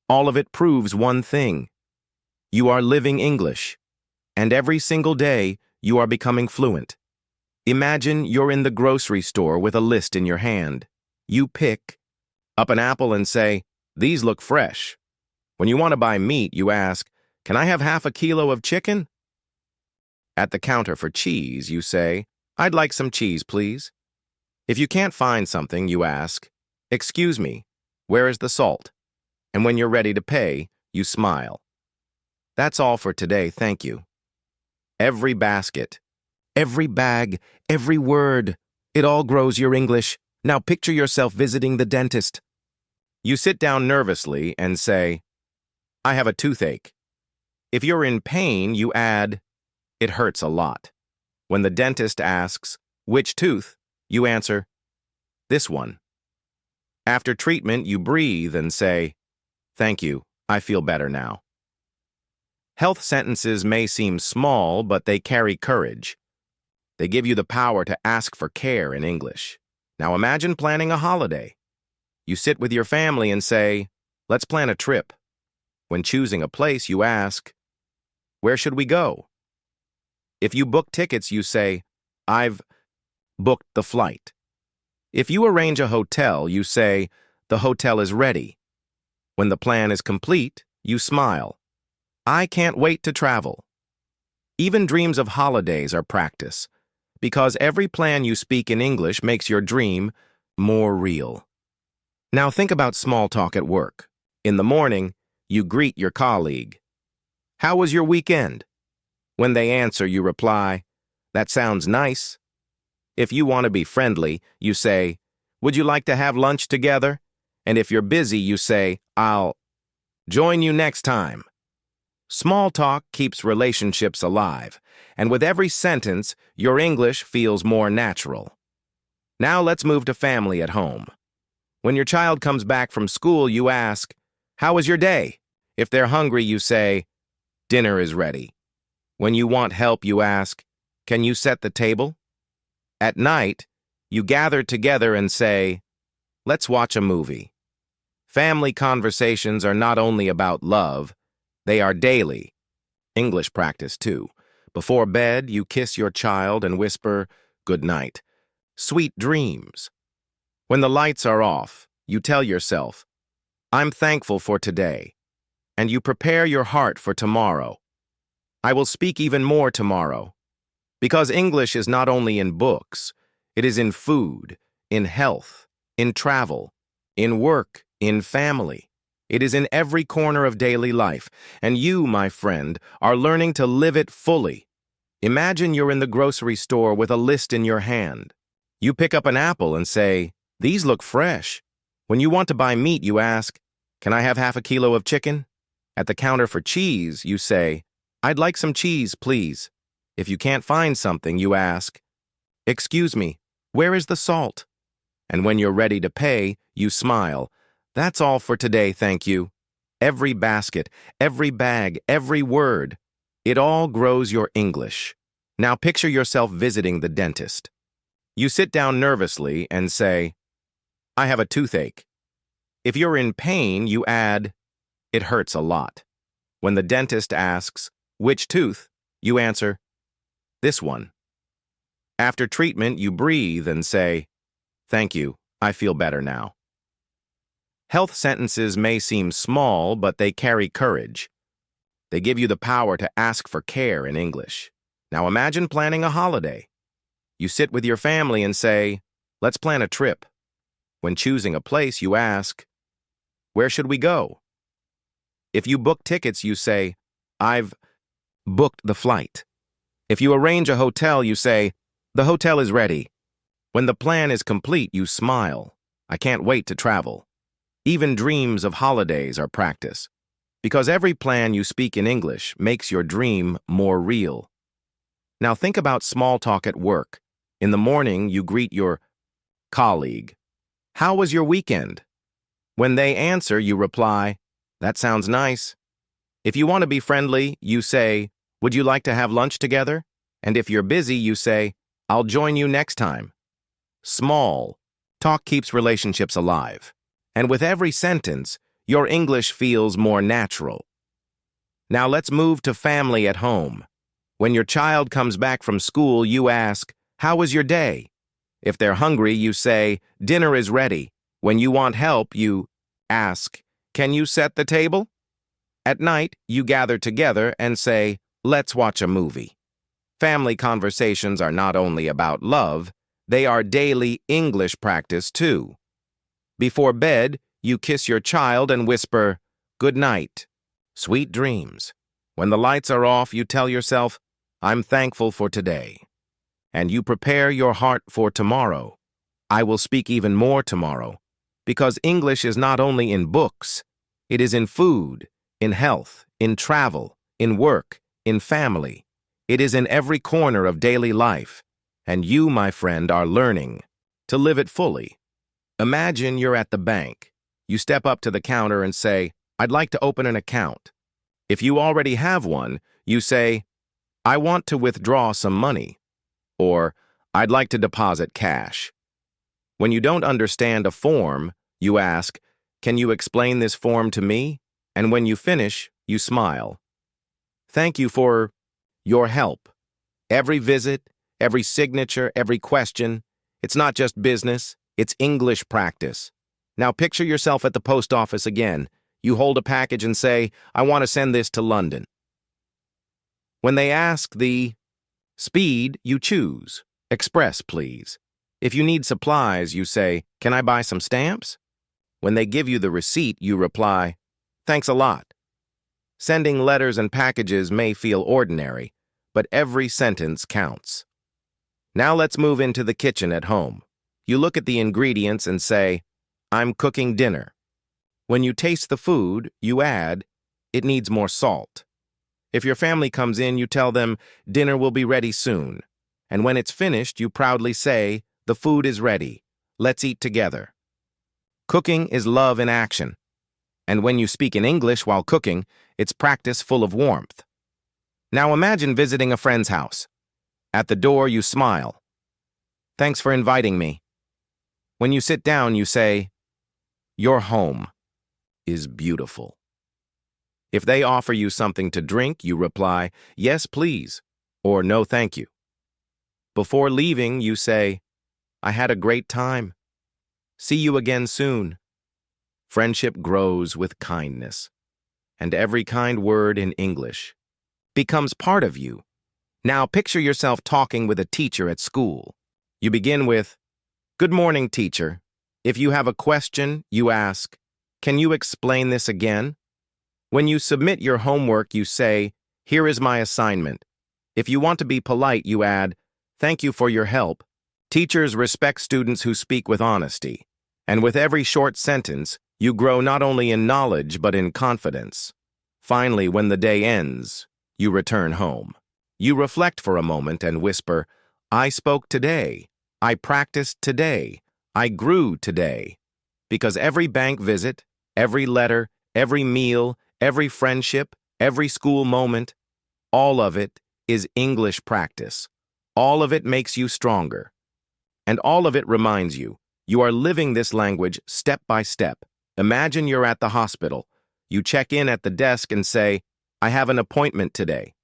All of it proves one thing. You are living English. And every single day, you are becoming fluent. Imagine you're in the grocery store with a list in your hand. You pick up an apple and say, "These look fresh." When you want to buy meat, you ask, "Can I have half a kilo of chicken?" At the counter for cheese, you say, "I'd like some cheese, please." If you can't find something, you ask, "Excuse me, where is the salt?" And when you're ready to pay, you smile. That's all for today, thank you. Every basket, every bag, every word, it all grows your English. Now picture yourself visiting the dentist. You sit down nervously and say, "I have a toothache." If you're in pain, you add, "It hurts a lot." When the dentist asks, "Which tooth?" you answer, "This one." After treatment, you breathe and say, "Thank you, I feel better now." Health sentences may seem small, but they carry courage. They give you the power to ask for care in English. Now imagine planning a holiday. You sit with your family and say, "Let's plan a trip." When choosing a place, you ask, "Where should we go?" If you book tickets, you say, "I've booked the flight." If you arrange a hotel, you say, "The hotel is ready." When the plan is complete, you smile. "I can't wait to travel." Even dreams of holidays are practice, because every plan you speak in English makes your dream more real. Now think about small talk at work. In the morning, you greet your colleague. How was your weekend? When they answer, you reply, that sounds nice. If you want to be friendly, you say, would you like to have lunch together? And if you're busy, you say, I'll join you next time. Small talk keeps relationships alive, and with every sentence, your English feels more natural. Now let's move to family at home. When your child comes back from school, you ask, how was your day? If they're hungry, you say, dinner is ready. When you want help, you ask, can you set the table? At night, you gather together and say, let's watch a movie. Family conversations are not only about love, they are daily. English practice, too. Before bed, you kiss your child and whisper, good night. Sweet dreams. When the lights are off, you tell yourself, I'm thankful for today. And you prepare your heart for tomorrow. I will speak even more tomorrow. Because English is not only in books, it is in food, in health, in travel, in work, in family. It is in every corner of daily life, and you, my friend, are learning to live it fully. Imagine you're in the grocery store with a list in your hand. You pick up an apple and say, these look fresh. When you want to buy meat, you ask, can I have half a kilo of chicken? At the counter for cheese, you say, I'd like some cheese, please. If you can't find something, you ask, excuse me, where is the salt? And when you're ready to pay, you smile. That's all for today, thank you. Every basket, every bag, every word, it all grows your English. Now picture yourself visiting the dentist. You sit down nervously and say, I have a toothache. If you're in pain, you add, it hurts a lot. When the dentist asks, which tooth? You answer, this one. After treatment, you breathe and say, thank you, I feel better now. Health sentences may seem small, but they carry courage. They give you the power to ask for care in English. Now imagine planning a holiday. You sit with your family and say, let's plan a trip. When choosing a place, you ask, where should we go? If you book tickets, you say, I've booked the flight. If you arrange a hotel, you say, the hotel is ready. When the plan is complete, you smile. I can't wait to travel. Even dreams of holidays are practice. Because every plan you speak in English makes your dream more real. Now think about small talk at work. In the morning, you greet your colleague. How was your weekend? When they answer, you reply, that sounds nice. If you want to be friendly, you say, would you like to have lunch together? And if you're busy, you say, I'll join you next time. Small talk keeps relationships alive. And with every sentence, your English feels more natural. Now let's move to family at home. When your child comes back from school, you ask, how was your day? If they're hungry, you say, dinner is ready. When you want help, you ask, can you set the table? At night, you gather together and say, let's watch a movie. Family conversations are not only about love, they are daily English practice too. Before bed, you kiss your child and whisper, good night, sweet dreams. When the lights are off, you tell yourself, I'm thankful for today. And you prepare your heart for tomorrow. I will speak even more tomorrow. Because English is not only in books, it is in food, in health, in travel, in work, in family. It is in every corner of daily life. And you, my friend, are learning to live it fully. Imagine you're at the bank. You step up to the counter and say, I'd like to open an account. If you already have one, you say, I want to withdraw some money. Or, I'd like to deposit cash. When you don't understand a form, you ask, can you explain this form to me? And when you finish, you smile. Thank you for your help. Every visit, every signature, every question, it's not just business, it's English practice. Now picture yourself at the post office again. You hold a package and say, I want to send this to London. When they ask the speed, you choose. Express, please. If you need supplies, you say, can I buy some stamps? When they give you the receipt, you reply, "Thanks a lot." Sending letters and packages may feel ordinary, but every sentence counts. Now let's move into the kitchen at home. You look at the ingredients and say, "I'm cooking dinner." When you taste the food, you add, "It needs more salt." If your family comes in, you tell them, "Dinner will be ready soon." And when it's finished, you proudly say, "The food is ready. Let's eat together." Cooking is love in action. And when you speak in English while cooking, it's practice full of warmth. Now imagine visiting a friend's house. At the door, you smile. "Thanks for inviting me." When you sit down, you say, "Your home is beautiful." If they offer you something to drink, you reply, "Yes, please," or "No, thank you." Before leaving, you say, "I had a great time. See you again soon." Friendship grows with kindness, and every kind word in English becomes part of you. Now picture yourself talking with a teacher at school. You begin with, "Good morning, teacher." If you have a question, you ask, "Can you explain this again?" When you submit your homework, you say, "Here is my assignment." If you want to be polite, you add, "Thank you for your help." Teachers respect students who speak with honesty, and with every short sentence, you grow not only in knowledge but in confidence. Finally, when the day ends, you return home. You reflect for a moment and whisper, "I spoke today. I practiced today. I grew today." Because every bank visit, every letter, every meal, every friendship, every school moment, all of it is English practice. All of it makes you stronger. And all of it reminds you, you are living this language step by step. Imagine you're at the hospital. You check in at the desk and say, "I have an appointment today."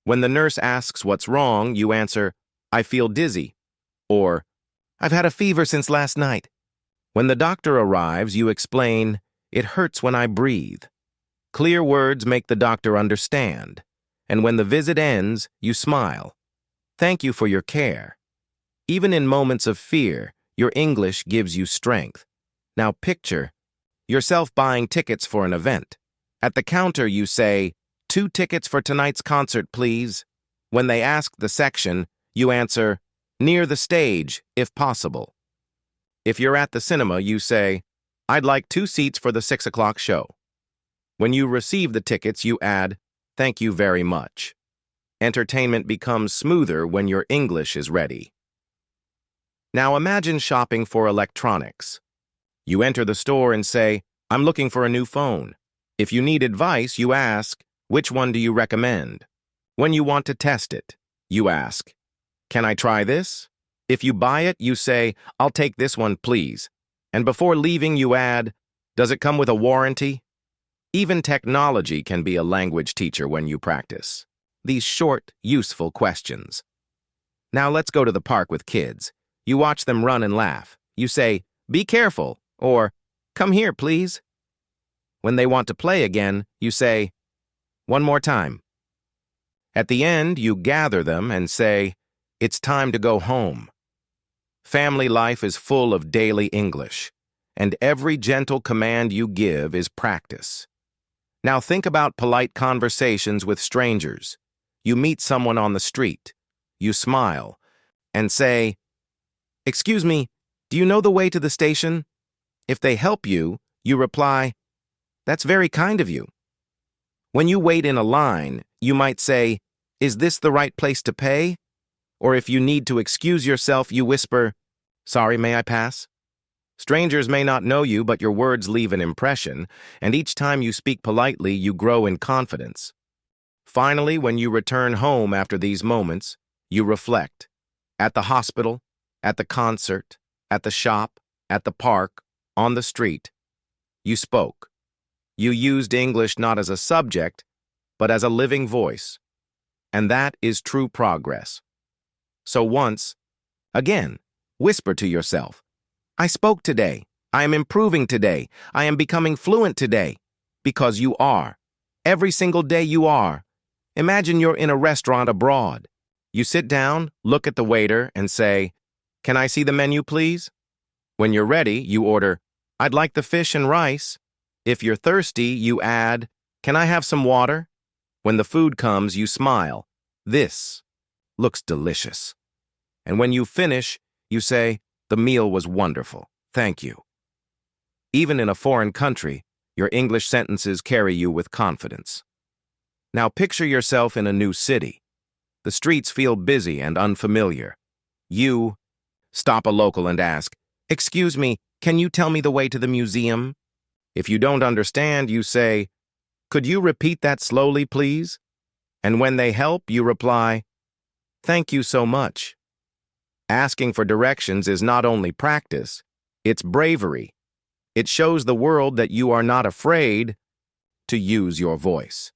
When the nurse asks what's wrong, you answer, "I feel dizzy," or "I've had a fever since last night." When the doctor arrives, you explain, "It hurts when I breathe." Clear words make the doctor understand. And when the visit ends, you smile. Thank you for your care. Even in moments of fear, your English gives you strength. Now picture yourself buying tickets for an event. At the counter, you say, "2 tickets for tonight's concert, please." When they ask the section, you answer, "Near the stage, if possible." If you're at the cinema, you say, "I'd like 2 seats for the 6 o'clock show." When you receive the tickets, you add, "Thank you very much." Entertainment becomes smoother when your English is ready. Now imagine shopping for electronics. You enter the store and say, "I'm looking for a new phone." If you need advice, you ask, "Which one do you recommend?" When you want to test it, you ask, "Can I try this?" If you buy it, you say, "I'll take this one, please." And before leaving, you add, "Does it come with a warranty?" Even technology can be a language teacher when you practice these short, useful questions. Now let's go to the park with kids. You watch them run and laugh. You say, "Be careful," or "Come here, please." When they want to play again, you say, "One more time." At the end, you gather them and say, "It's time to go home." Family life is full of daily English, and every gentle command you give is practice. Now think about polite conversations with strangers. You meet someone on the street. You smile and say, "Excuse me, do you know the way to the station?" If they help you, you reply, "That's very kind of you." When you wait in a line, you might say, "Is this the right place to pay?" Or if you need to excuse yourself, you whisper, "Sorry, may I pass?" Strangers may not know you, but your words leave an impression, and each time you speak politely, you grow in confidence. Finally, when you return home after these moments, you reflect. At the hospital, at the concert, at the shop, at the park, on the street. You spoke. You used English not as a subject, but as a living voice. And that is true progress. So once, again, whisper to yourself, "I spoke today. I am improving today. I am becoming fluent today." Because you are. Every single day you are. Imagine you're in a restaurant abroad. You sit down, look at the waiter, and say, "Can I see the menu, please?" When you're ready, you order, I'd like the fish and rice. If you're thirsty, you add, can I have some water? When the food comes, you smile. This looks delicious. And when you finish, you say, the meal was wonderful. Thank you. Even in a foreign country, your English sentences carry you with confidence. Now picture yourself in a new city. The streets feel busy and unfamiliar. You stop a local and ask, excuse me, can you tell me the way to the museum? If you don't understand, you say, could you repeat that slowly, please? And when they help, you reply, thank you so much. Asking for directions is not only practice, it's bravery. It shows the world that you are not afraid to use your voice.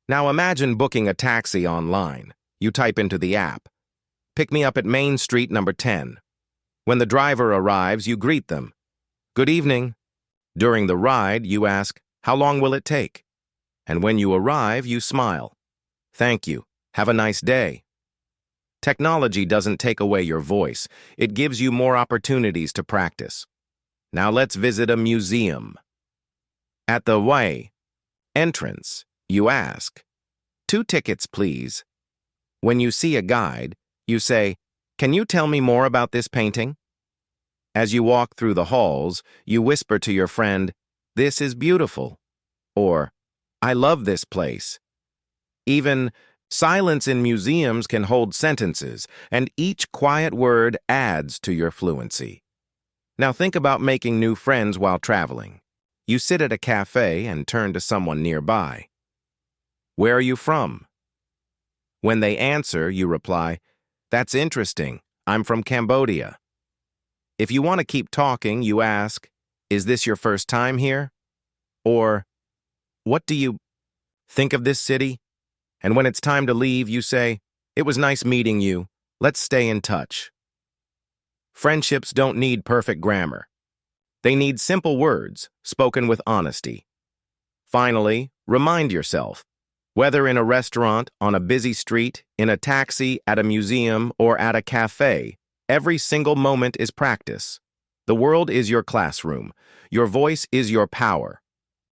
Now imagine booking a taxi online. You type into the app, pick me up at Main Street number 10. When the driver arrives, you greet them. Good evening. During the ride, you ask, how long will it take? And when you arrive, you smile. Thank you. Have a nice day. Technology doesn't take away your voice. It gives you more opportunities to practice. Now let's visit a museum. At the way entrance, you ask, 2 tickets, please. When you see a guide, you say, can you tell me more about this painting? As you walk through the halls, you whisper to your friend, this is beautiful, or I love this place. Even silence in museums can hold sentences, and each quiet word adds to your fluency. Now think about making new friends while traveling. You sit at a cafe and turn to someone nearby. Where are you from? When they answer, you reply, that's interesting. I'm from Cambodia. If you want to keep talking, you ask, is this your first time here? Or, what do you think of this city? And when it's time to leave, you say, it was nice meeting you. Let's stay in touch. Friendships don't need perfect grammar. They need simple words, spoken with honesty. Finally, remind yourself, whether in a restaurant, on a busy street, in a taxi, at a museum, or at a cafe, every single moment is practice. The world is your classroom. Your voice is your power.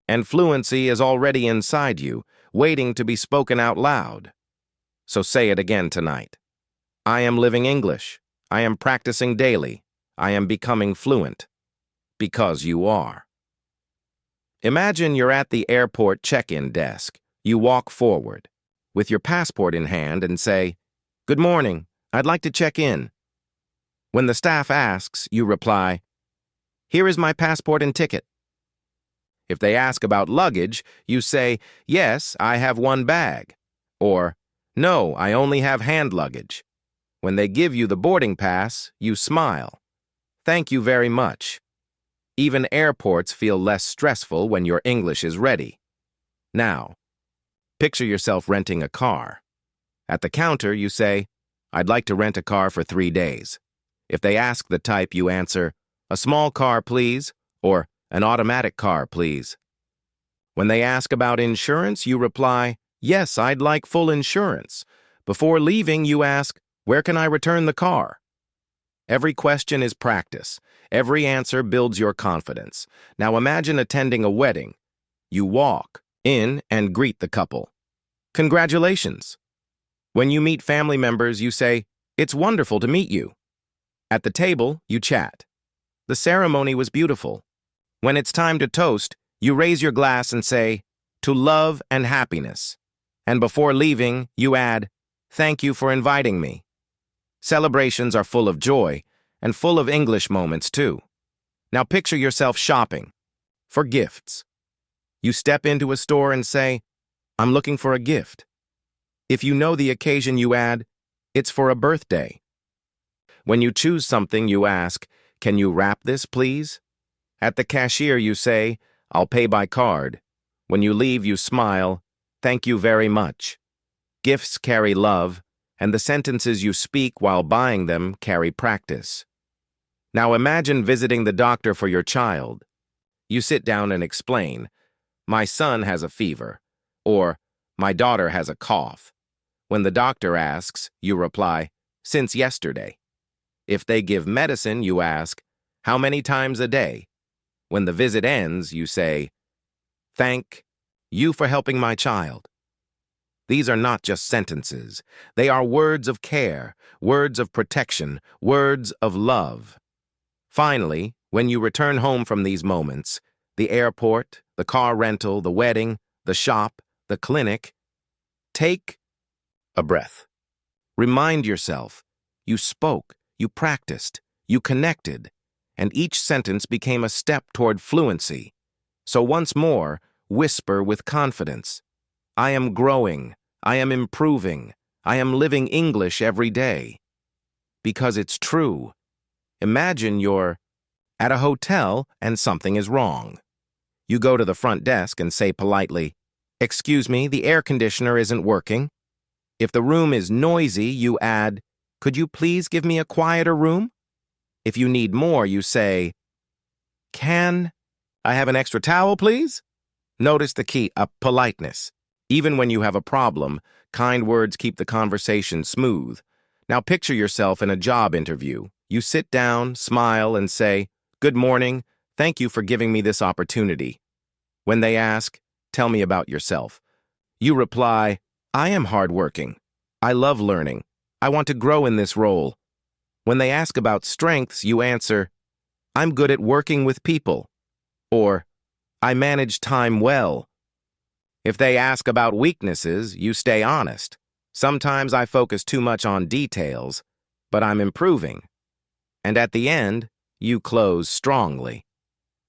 And fluency is already inside you, waiting to be spoken out loud. So say it again tonight. I am living English. I am practicing daily. I am becoming fluent. Because you are. Imagine you're at the airport check-in desk. You walk forward, with your passport in hand, and say, good morning, I'd like to check in. When the staff asks, you reply, here is my passport and ticket. If they ask about luggage, you say, yes, I have 1 bag. Or, no, I only have hand luggage. When they give you the boarding pass, you smile. Thank you very much. Even airports feel less stressful when your English is ready. Now, picture yourself renting a car. At the counter, you say, I'd like to rent a car for 3 days. If they ask the type, you answer, a small car, please, or an automatic car, please. When they ask about insurance, you reply, yes, I'd like full insurance. Before leaving, you ask, where can I return the car? Every question is practice. Every answer builds your confidence. Now imagine attending a wedding. You walk in and greet the couple. Congratulations. When you meet family members, you say, it's wonderful to meet you. At the table, you chat. The ceremony was beautiful. When it's time to toast, you raise your glass and say, to love and happiness. And before leaving, you add, thank you for inviting me. Celebrations are full of joy and full of English moments too. Now picture yourself shopping for gifts. You step into a store and say, I'm looking for a gift. If you know the occasion, you add, it's for a birthday. When you choose something, you ask, can you wrap this, please? At the cashier, you say, I'll pay by card. When you leave, you smile, thank you very much. Gifts carry love, and the sentences you speak while buying them carry practice. Now imagine visiting the doctor for your child. You sit down and explain, my son has a fever, or my daughter has a cough. When the doctor asks, you reply, since yesterday. If they give medicine, you ask, how many times a day? When the visit ends, you say, "Thank you for helping my child." These are not just sentences. They are words of care, words of protection, words of love. Finally, when you return home from these moments, the airport, the car rental, the wedding, the shop, the clinic, take a breath. Remind yourself, you spoke, you practiced, you connected, and each sentence became a step toward fluency. So once more, whisper with confidence, "I am growing, I am improving, I am living English every day." Because it's true. Imagine you're at a hotel and something is wrong. You go to the front desk and say politely, "Excuse me, the air conditioner isn't working." If the room is noisy, you add, "Could you please give me a quieter room?" If you need more, you say, "Can I have an extra towel, please?" Notice the key, politeness. Even when you have a problem, kind words keep the conversation smooth. Now picture yourself in a job interview. You sit down, smile, and say, "Good morning. Thank you for giving me this opportunity." When they ask, "Tell me about yourself," you reply, "I am hardworking. I love learning. I want to grow in this role." When they ask about strengths, you answer, "I'm good at working with people," or "I manage time well." If they ask about weaknesses, you stay honest. "Sometimes I focus too much on details, but I'm improving." And at the end, you close strongly.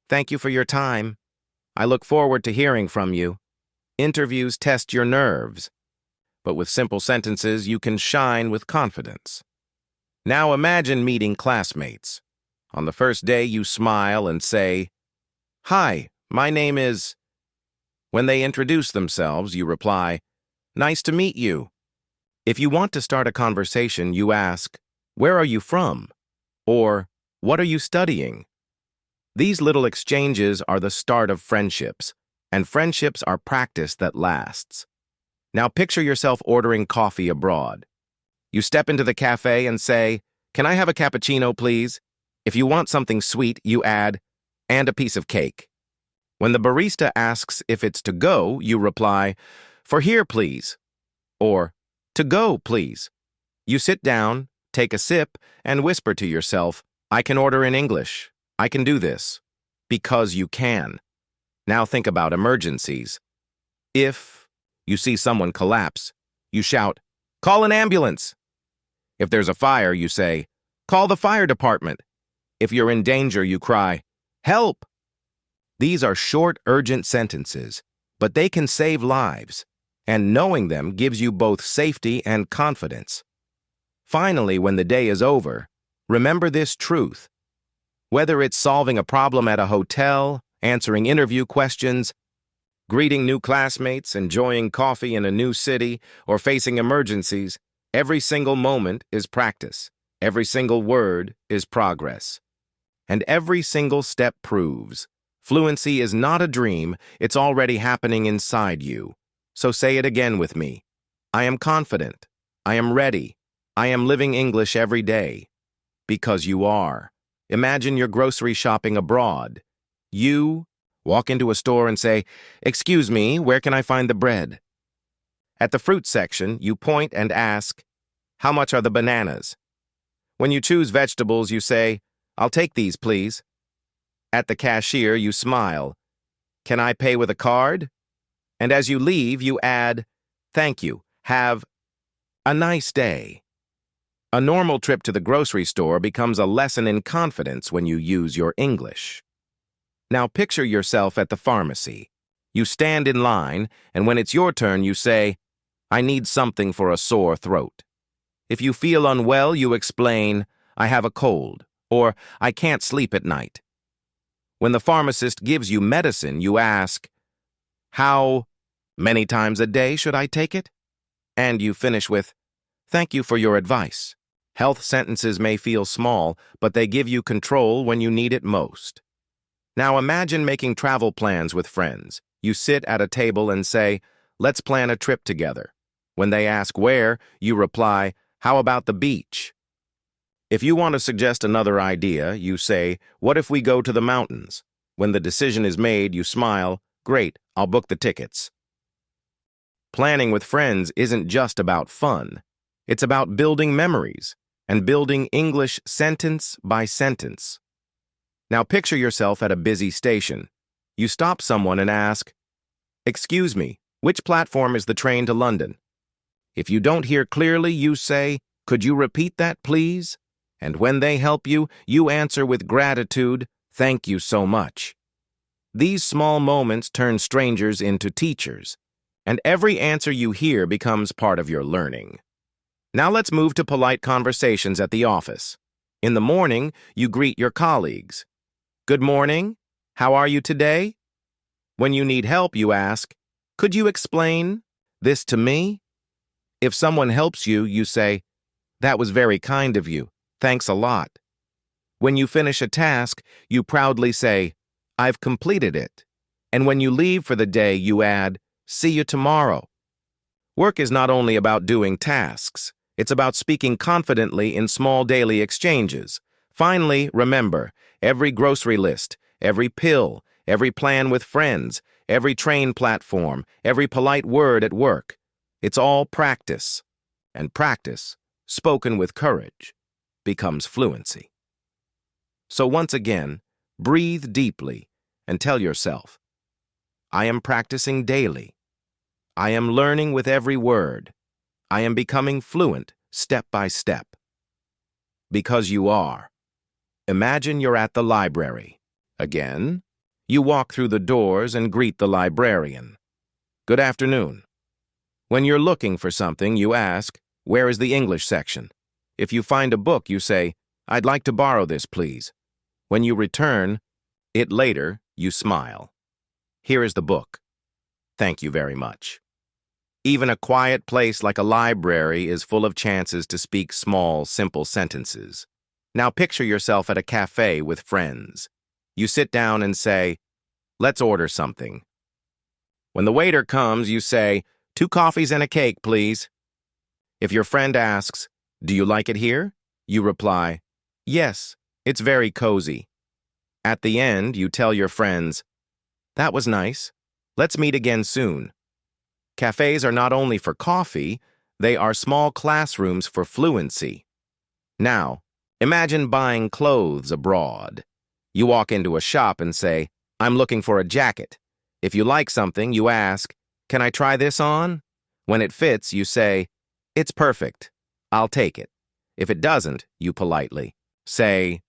"Thank you for your time. I look forward to hearing from you." Interviews test your nerves, but with simple sentences, you can shine with confidence. Now imagine meeting classmates. On the first day, you smile and say, "Hi, my name is..." When they introduce themselves, you reply, "Nice to meet you." If you want to start a conversation, you ask, "Where are you from?" Or, "What are you studying?" These little exchanges are the start of friendships, and friendships are practice that lasts. Now picture yourself ordering coffee abroad. You step into the cafe and say, "Can I have a cappuccino, please?" If you want something sweet, you add, "And a piece of cake." When the barista asks if it's to go, you reply, "For here, please," or "To go, please." You sit down, take a sip, and whisper to yourself, "I can order in English. I can do this." Because you can. Now think about emergencies. If you see someone collapse, you shout, "Call an ambulance." If there's a fire, you say, "Call the fire department." If you're in danger, you cry, "Help!" These are short, urgent sentences, but they can save lives, and knowing them gives you both safety and confidence. Finally, when the day is over, remember this truth. Whether it's solving a problem at a hotel, answering interview questions, greeting new classmates, enjoying coffee in a new city, or facing emergencies, every single moment is practice. Every single word is progress. And every single step proves fluency is not a dream, it's already happening inside you. So say it again with me. I am confident. I am ready. I am living English every day. Because you are. Imagine you're grocery shopping abroad. You walk into a store and say, "Excuse me, where can I find the bread?" At the fruit section, you point and ask, "How much are the bananas?" When you choose vegetables, you say, "I'll take these, please." At the cashier, you smile, "Can I pay with a card?" And as you leave, you add, "Thank you. Have a nice day." A normal trip to the grocery store becomes a lesson in confidence when you use your English. Now picture yourself at the pharmacy. You stand in line, and when it's your turn, you say, "I need something for a sore throat." If you feel unwell, you explain, "I have a cold," or "I can't sleep at night." When the pharmacist gives you medicine, you ask, "How many times a day should I take it?" And you finish with, "Thank you for your advice." Health sentences may feel small, but they give you control when you need it most. Now imagine making travel plans with friends. You sit at a table and say, "Let's plan a trip together." When they ask where, you reply, "How about the beach?" If you want to suggest another idea, you say, "What if we go to the mountains?" When the decision is made, you smile, "Great, I'll book the tickets." Planning with friends isn't just about fun. It's about building memories and building English sentence by sentence. Now picture yourself at a busy station. You stop someone and ask, "Excuse me, which platform is the train to London?" If you don't hear clearly, you say, "Could you repeat that, please?" And when they help you, you answer with gratitude, "Thank you so much." These small moments turn strangers into teachers, and every answer you hear becomes part of your learning. Now let's move to polite conversations at the office. In the morning, you greet your colleagues. "Good morning. How are you today?" When you need help, you ask, "Could you explain this to me?" If someone helps you, you say, "That was very kind of you. Thanks a lot." When you finish a task, you proudly say, "I've completed it." And when you leave for the day, you add, "See you tomorrow." Work is not only about doing tasks. It's about speaking confidently in small daily exchanges. Finally, remember, every grocery list, every pill, every plan with friends, every train platform, every polite word at work, it's all practice. And practice, spoken with courage, becomes fluency. So once again, breathe deeply and tell yourself, "I am practicing daily. I am learning with every word. I am becoming fluent step by step." Because you are. Imagine you're at the library. Again, you walk through the doors and greet the librarian. "Good afternoon." When you're looking for something, you ask, "Where is the English section?" If you find a book, you say, "I'd like to borrow this, please." When you return it later, you smile. "Here is the book. Thank you very much." Even a quiet place like a library is full of chances to speak small, simple sentences. Now picture yourself at a cafe with friends. You sit down and say, "Let's order something." When the waiter comes, you say, "2 coffees and a cake, please." If your friend asks, "Do you like it here?" you reply, "Yes, it's very cozy." At the end, you tell your friends, "That was nice. Let's meet again soon." Cafes are not only for coffee, they are small classrooms for fluency. Now, imagine buying clothes abroad. You walk into a shop and say, "I'm looking for a jacket." If you like something, you ask, "Can I try this on?" When it fits, you say, "It's perfect. I'll take it." If it doesn't, you politely say,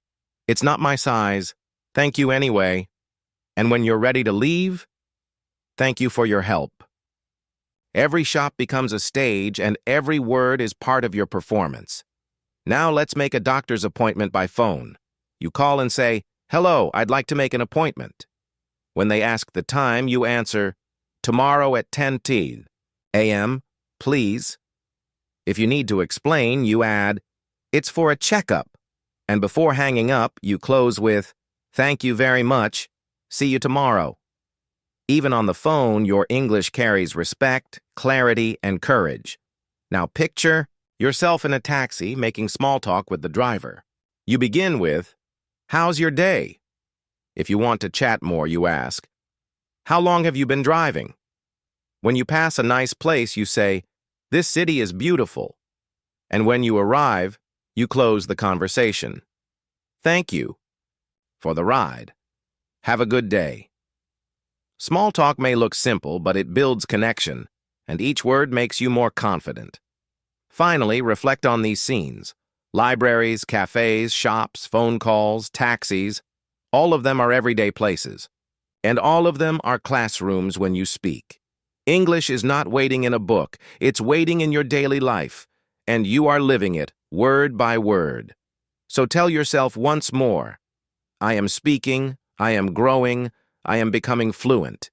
"It's not my size. Thank you anyway." And when you're ready to leave, "Thank you for your help." Every shop becomes a stage, and every word is part of your performance. Now let's make a doctor's appointment by phone. You call and say, "Hello, I'd like to make an appointment." When they ask the time, you answer, "Tomorrow at 10 a.m., please." If you need to explain, you add, "It's for a checkup." And before hanging up, you close with, "Thank you very much. See you tomorrow." Even on the phone, your English carries respect, clarity, and courage. Now picture yourself in a taxi making small talk with the driver. You begin with, "How's your day?" If you want to chat more, you ask, "How long have you been driving?" When you pass a nice place, you say, "This city is beautiful." And when you arrive, you close the conversation. "Thank you for the ride. Have a good day." Small talk may look simple, but it builds connection, and each word makes you more confident. Finally, reflect on these scenes. Libraries, cafes, shops, phone calls, taxis, all of them are everyday places. And all of them are classrooms when you speak. English is not waiting in a book, it's waiting in your daily life, and you are living it, word by word. So tell yourself once more, "I am speaking, I am growing, I am becoming fluent."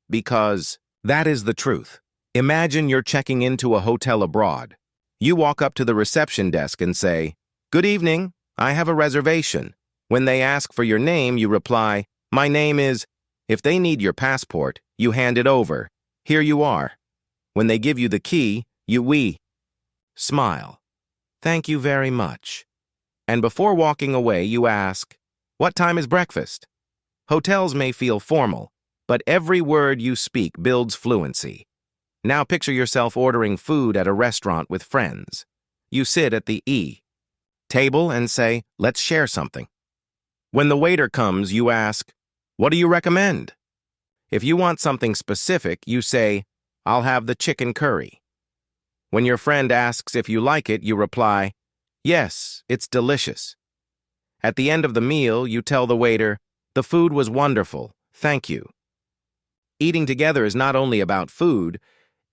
Because that is the truth. Imagine you're checking into a hotel abroad. You walk up to the reception desk and say, "Good evening, I have a reservation." When they ask for your name, you reply, "My name is..." If they need your passport, you hand it over. "Here you are." When they give you the key, you smile. "Thank you very much." And before walking away, you ask, "What time is breakfast?" Hotels may feel formal, but every word you speak builds fluency. Now picture yourself ordering food at a restaurant with friends. You sit at the table and say, "Let's share something." When the waiter comes, you ask, "What do you recommend?" If you want something specific, you say, "I'll have the chicken curry." When your friend asks if you like it, you reply, "Yes, it's delicious." At the end of the meal, you tell the waiter, "The food was wonderful, thank you." Eating together is not only about food,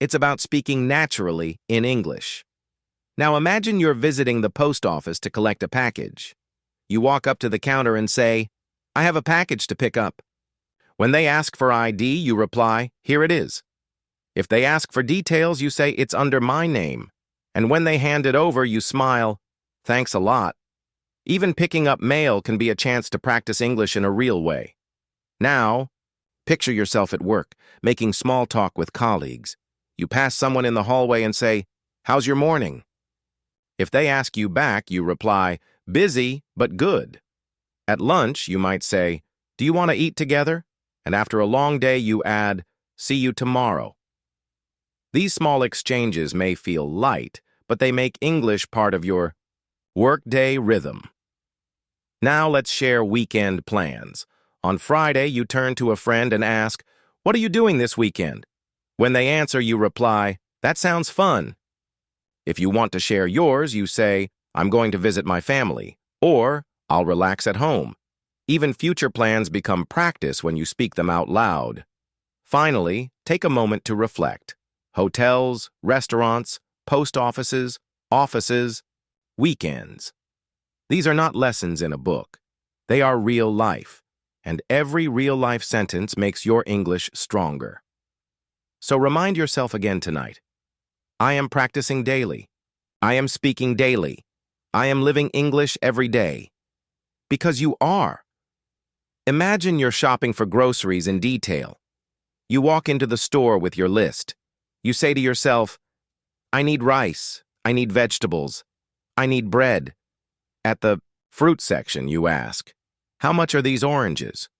it's about speaking naturally in English. Now imagine you're visiting the post office to collect a package. You walk up to the counter and say, "I have a package to pick up." When they ask for ID, you reply, "Here it is." If they ask for details, you say, "It's under my name." And when they hand it over, you smile, "Thanks a lot." Even picking up mail can be a chance to practice English in a real way. Now, picture yourself at work, making small talk with colleagues. You pass someone in the hallway and say, "How's your morning?" If they ask you back, you reply, "Busy, but good." At lunch, you might say, "Do you want to eat together?" And after a long day, you add, "See you tomorrow." These small exchanges may feel light, but they make English part of your workday rhythm. Now let's share weekend plans. On Friday, you turn to a friend and ask, "What are you doing this weekend?" When they answer, you reply, "That sounds fun." If you want to share yours, you say, "I'm going to visit my family," or "I'll relax at home." Even future plans become practice when you speak them out loud. Finally, take a moment to reflect. Hotels, restaurants, post offices, weekends. These are not lessons in a book. They are real life, and every real-life sentence makes your English stronger. So remind yourself again tonight. I am practicing daily. I am speaking daily. I am living English every day. Because you are. Imagine you're shopping for groceries in detail. You walk into the store with your list. You say to yourself, "I need rice. I need vegetables. I need bread." At the fruit section, you ask, "How much are these oranges?"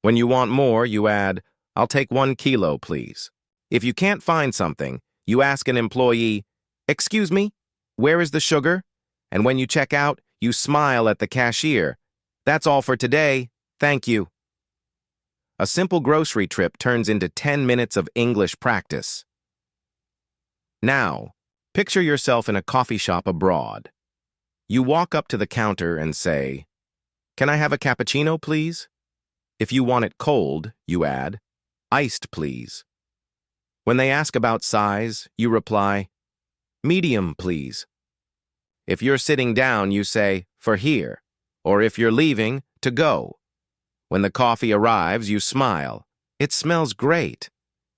When you want more, you add, "I'll take 1 kilo, please." If you can't find something, you ask an employee, "Excuse me, where is the sugar?" And when you check out, you smile at the cashier. "That's all for today. Thank you." A simple grocery trip turns into 10 minutes of English practice. Now, picture yourself in a coffee shop abroad. You walk up to the counter and say, "Can I have a cappuccino, please?" If you want it cold, you add, "Iced, please." When they ask about size, you reply, "Medium, please." If you're sitting down, you say, "For here," or if you're leaving, "To go." When the coffee arrives, you smile, "It smells great."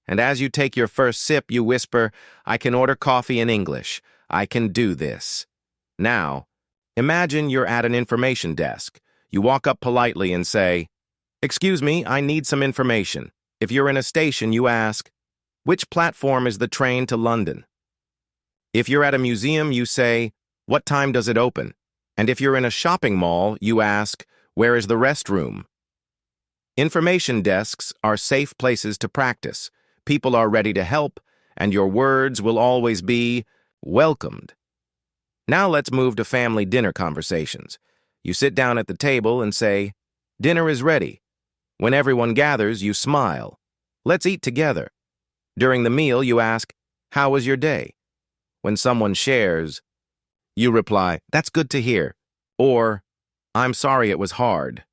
And as you take your first sip, you whisper, "I can order coffee in English. I can do this." Now, imagine you're at an information desk. You walk up politely and say, "Excuse me, I need some information." If you're in a station, you ask, "Which platform is the train to London?" If you're at a museum, you say, "What time does it open?" And if you're in a shopping mall, you ask, "Where is the restroom?" Information desks are safe places to practice. People are ready to help, and your words will always be welcomed. Now let's move to family dinner conversations. You sit down at the table and say, "Dinner is ready." When everyone gathers, you smile. "Let's eat together." During the meal, you ask, "How was your day?" When someone shares, you reply, "That's good to hear," or "I'm sorry it was hard."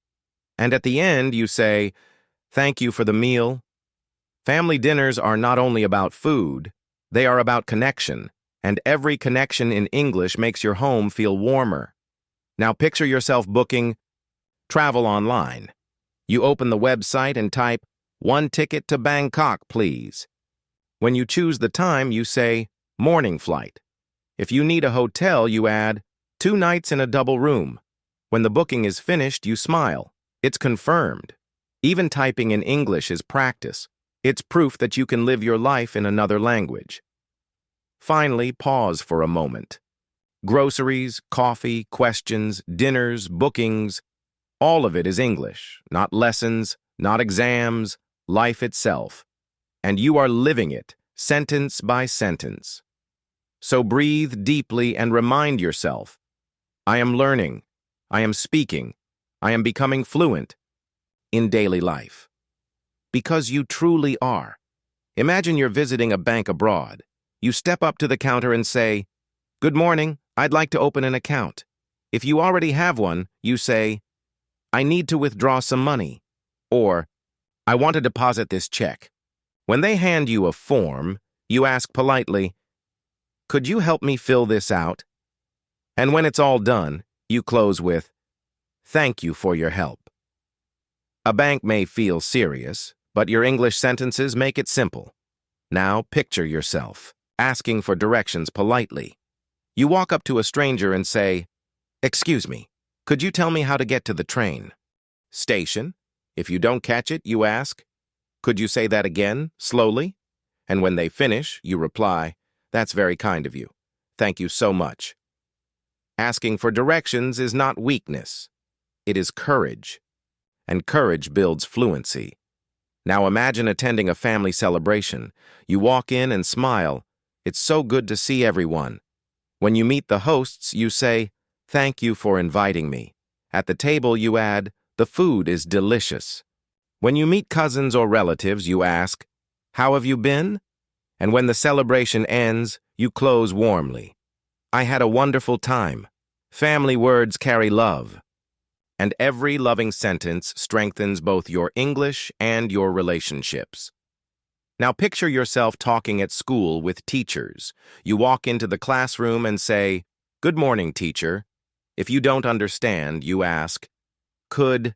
And at the end, you say, "Thank you for the meal." Family dinners are not only about food, they are about connection, and every connection in English makes your home feel warmer. Now picture yourself booking travel online. You open the website and type, "1 ticket to Bangkok, please." When you choose the time, you say, "Morning flight." If you need a hotel, you add, "2 nights in a double room." When the booking is finished, you smile. It's confirmed. Even typing in English is practice. It's proof that you can live your life in another language. Finally, pause for a moment. Groceries, coffee, questions, dinners, bookings, all of it is English, not lessons, not exams, life itself. And you are living it, sentence by sentence. So breathe deeply and remind yourself, I am learning, I am speaking, I am becoming fluent in daily life. Because you truly are. Imagine you're visiting a bank abroad. You step up to the counter and say, "Good morning, I'd like to open an account." If you already have one, you say, "I need to withdraw some money," or "I want to deposit this check." When they hand you a form, you ask politely, "Could you help me fill this out?" And when it's all done, you close with, "Thank you for your help." A bank may feel serious, but your English sentences make it simple. Now picture yourself asking for directions politely. You walk up to a stranger and say, "Excuse me, could you tell me how to get to the train?" Station. If you don't catch it, you ask, "Could you say that again, slowly?" And when they finish, you reply, "That's very kind of you. Thank you so much." Asking for directions is not weakness. It is courage. And courage builds fluency. Now imagine attending a family celebration. You walk in and smile. It's so good to see everyone. When you meet the hosts, you say, "Thank you for inviting me." At the table, you add, "The food is delicious." When you meet cousins or relatives, you ask, "How have you been?" And when the celebration ends, you close warmly. "I had a wonderful time." Family words carry love. And every loving sentence strengthens both your English and your relationships. Now picture yourself talking at school with teachers. You walk into the classroom and say, "Good morning, teacher." If you don't understand, you ask, "Could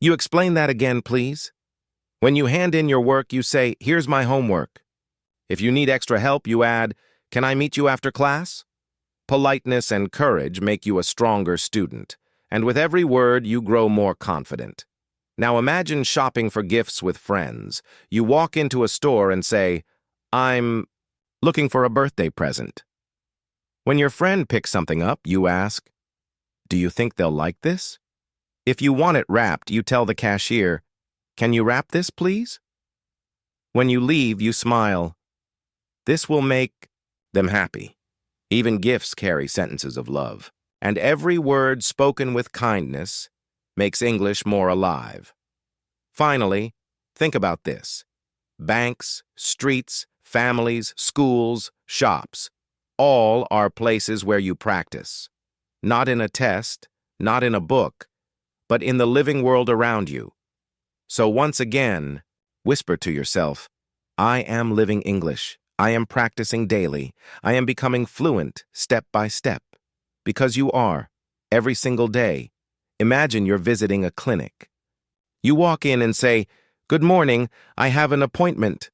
you explain that again, please?" When you hand in your work, you say, "Here's my homework." If you need extra help, you add, "Can I meet you after class?" Politeness and courage make you a stronger student, and with every word, you grow more confident. Now imagine shopping for gifts with friends. You walk into a store and say, "I'm looking for a birthday present." When your friend picks something up, you ask, "Do you think they'll like this?" If you want it wrapped, you tell the cashier, "Can you wrap this, please?" When you leave, you smile. This will make them happy. Even gifts carry sentences of love, and every word spoken with kindness makes English more alive. Finally, think about this. Banks, streets, families, schools, shops, all are places where you practice. Not in a test, not in a book, but in the living world around you. So once again, whisper to yourself, I am living English. I am practicing daily. I am becoming fluent step by step. Because you are, every single day. Imagine you're visiting a clinic. You walk in and say, "Good morning, I have an appointment."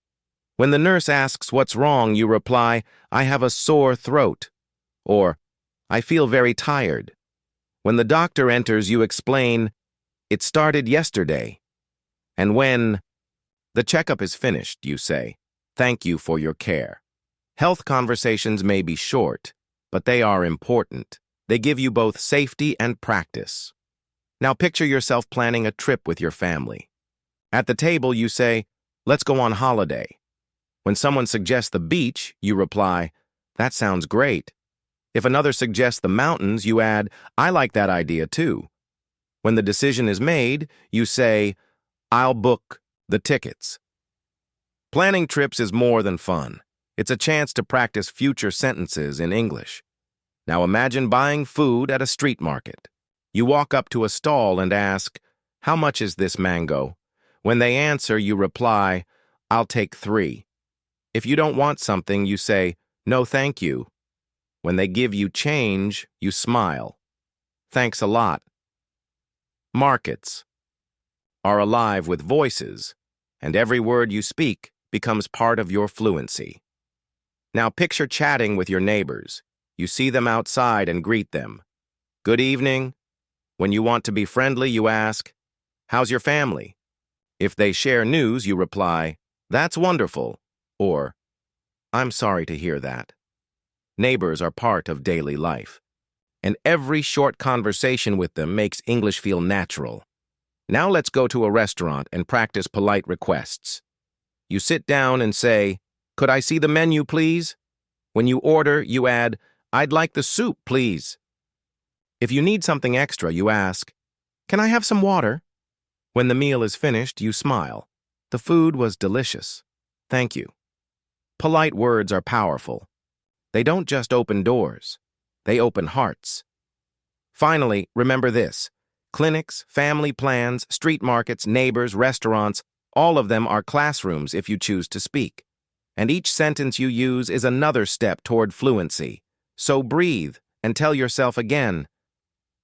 When the nurse asks what's wrong, you reply, "I have a sore throat," or "I feel very tired." When the doctor enters, you explain, "It started yesterday." And when the checkup is finished, you say, "Thank you for your care." Health conversations may be short, but they are important. They give you both safety and practice. Now picture yourself planning a trip with your family. At the table, you say, "Let's go on holiday." When someone suggests the beach, you reply, "That sounds great." If another suggests the mountains, you add, "I like that idea too." When the decision is made, you say, "I'll book the tickets." Planning trips is more than fun. It's a chance to practice future sentences in English. Now imagine buying food at a street market. You walk up to a stall and ask, "How much is this mango?" When they answer, you reply, "I'll take 3." If you don't want something, you say, "No, thank you." When they give you change, you smile. "Thanks a lot." Markets are alive with voices, and every word you speak becomes part of your fluency. Now picture chatting with your neighbors. You see them outside and greet them. "Good evening." When you want to be friendly, you ask, "How's your family?" If they share news, you reply, "That's wonderful," or "I'm sorry to hear that." Neighbors are part of daily life, and every short conversation with them makes English feel natural. Now let's go to a restaurant and practice polite requests. You sit down and say, "Could I see the menu, please?" When you order, you add, "I'd like the soup, please." If you need something extra, you ask, "Can I have some water?" When the meal is finished, you smile. "The food was delicious. Thank you." Polite words are powerful. They don't just open doors, they open hearts. Finally, remember this. Clinics, family plans, street markets, neighbors, restaurants, all of them are classrooms if you choose to speak. And each sentence you use is another step toward fluency. So breathe and tell yourself again,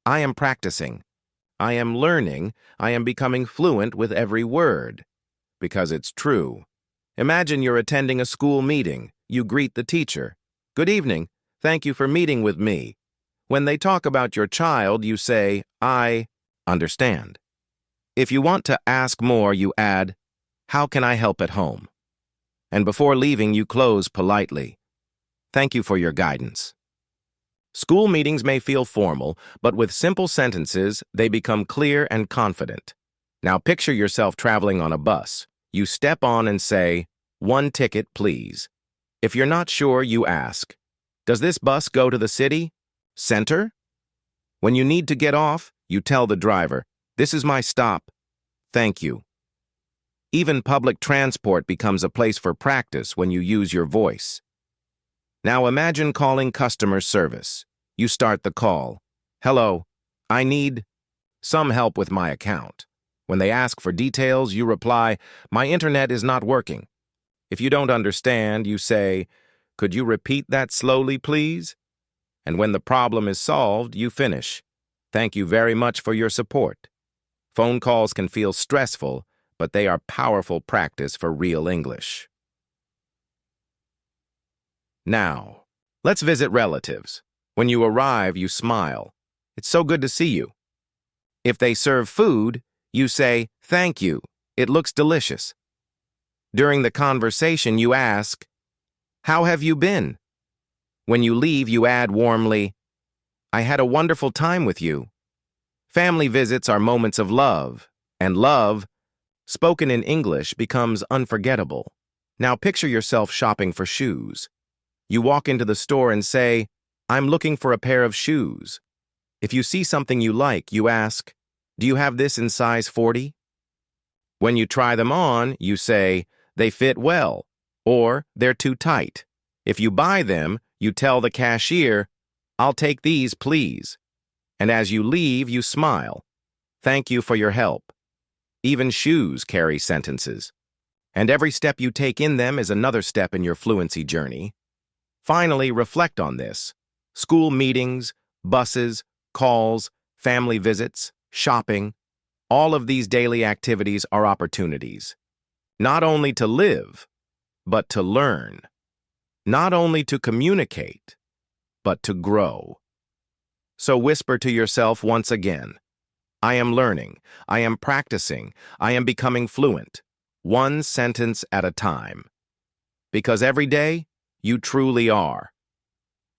I am practicing. I am learning. I am becoming fluent with every word. Because it's true. Imagine you're attending a school meeting. You greet the teacher. "Good evening. Thank you for meeting with me." When they talk about your child, you say, "I understand." If you want to ask more, you add, "How can I help at home?" And before leaving, you close politely. Thank you for your guidance. School meetings may feel formal, but with simple sentences, they become clear and confident. Now picture yourself traveling on a bus. You step on and say, "One ticket, please." If you're not sure, you ask, "Does this bus go to the city? Center?" When you need to get off, you tell the driver, "This is my stop. Thank you." Even public transport becomes a place for practice when you use your voice. Now imagine calling customer service. You start the call. "Hello, I need some help with my account." When they ask for details, you reply, "My internet is not working." If you don't understand, you say, "Could you repeat that slowly, please?" And when the problem is solved, you finish, "Thank you very much for your support." Phone calls can feel stressful, but they are powerful practice for real English. Now, let's visit relatives. When you arrive, you smile. "It's so good to see you." If they serve food, you say, "Thank you. It looks delicious." During the conversation, you ask, "How have you been?" When you leave, you add warmly, "I had a wonderful time with you." Family visits are moments of love, and love, spoken in English, becomes unforgettable. Now picture yourself shopping for shoes. You walk into the store and say, "I'm looking for a pair of shoes." If you see something you like, you ask, "Do you have this in size 40?" When you try them on, you say, "They fit well," or "They're too tight." If you buy them, you tell the cashier, "I'll take these, please." And as you leave, you smile. "Thank you for your help." Even shoes carry sentences. And every step you take in them is another step in your fluency journey. Finally, reflect on this. School meetings, buses, calls, family visits, shopping, all of these daily activities are opportunities. Not only to live, but to learn. Not only to communicate, but to grow. So whisper to yourself once again, I am learning, I am practicing, I am becoming fluent, one sentence at a time. Because every day, you truly are.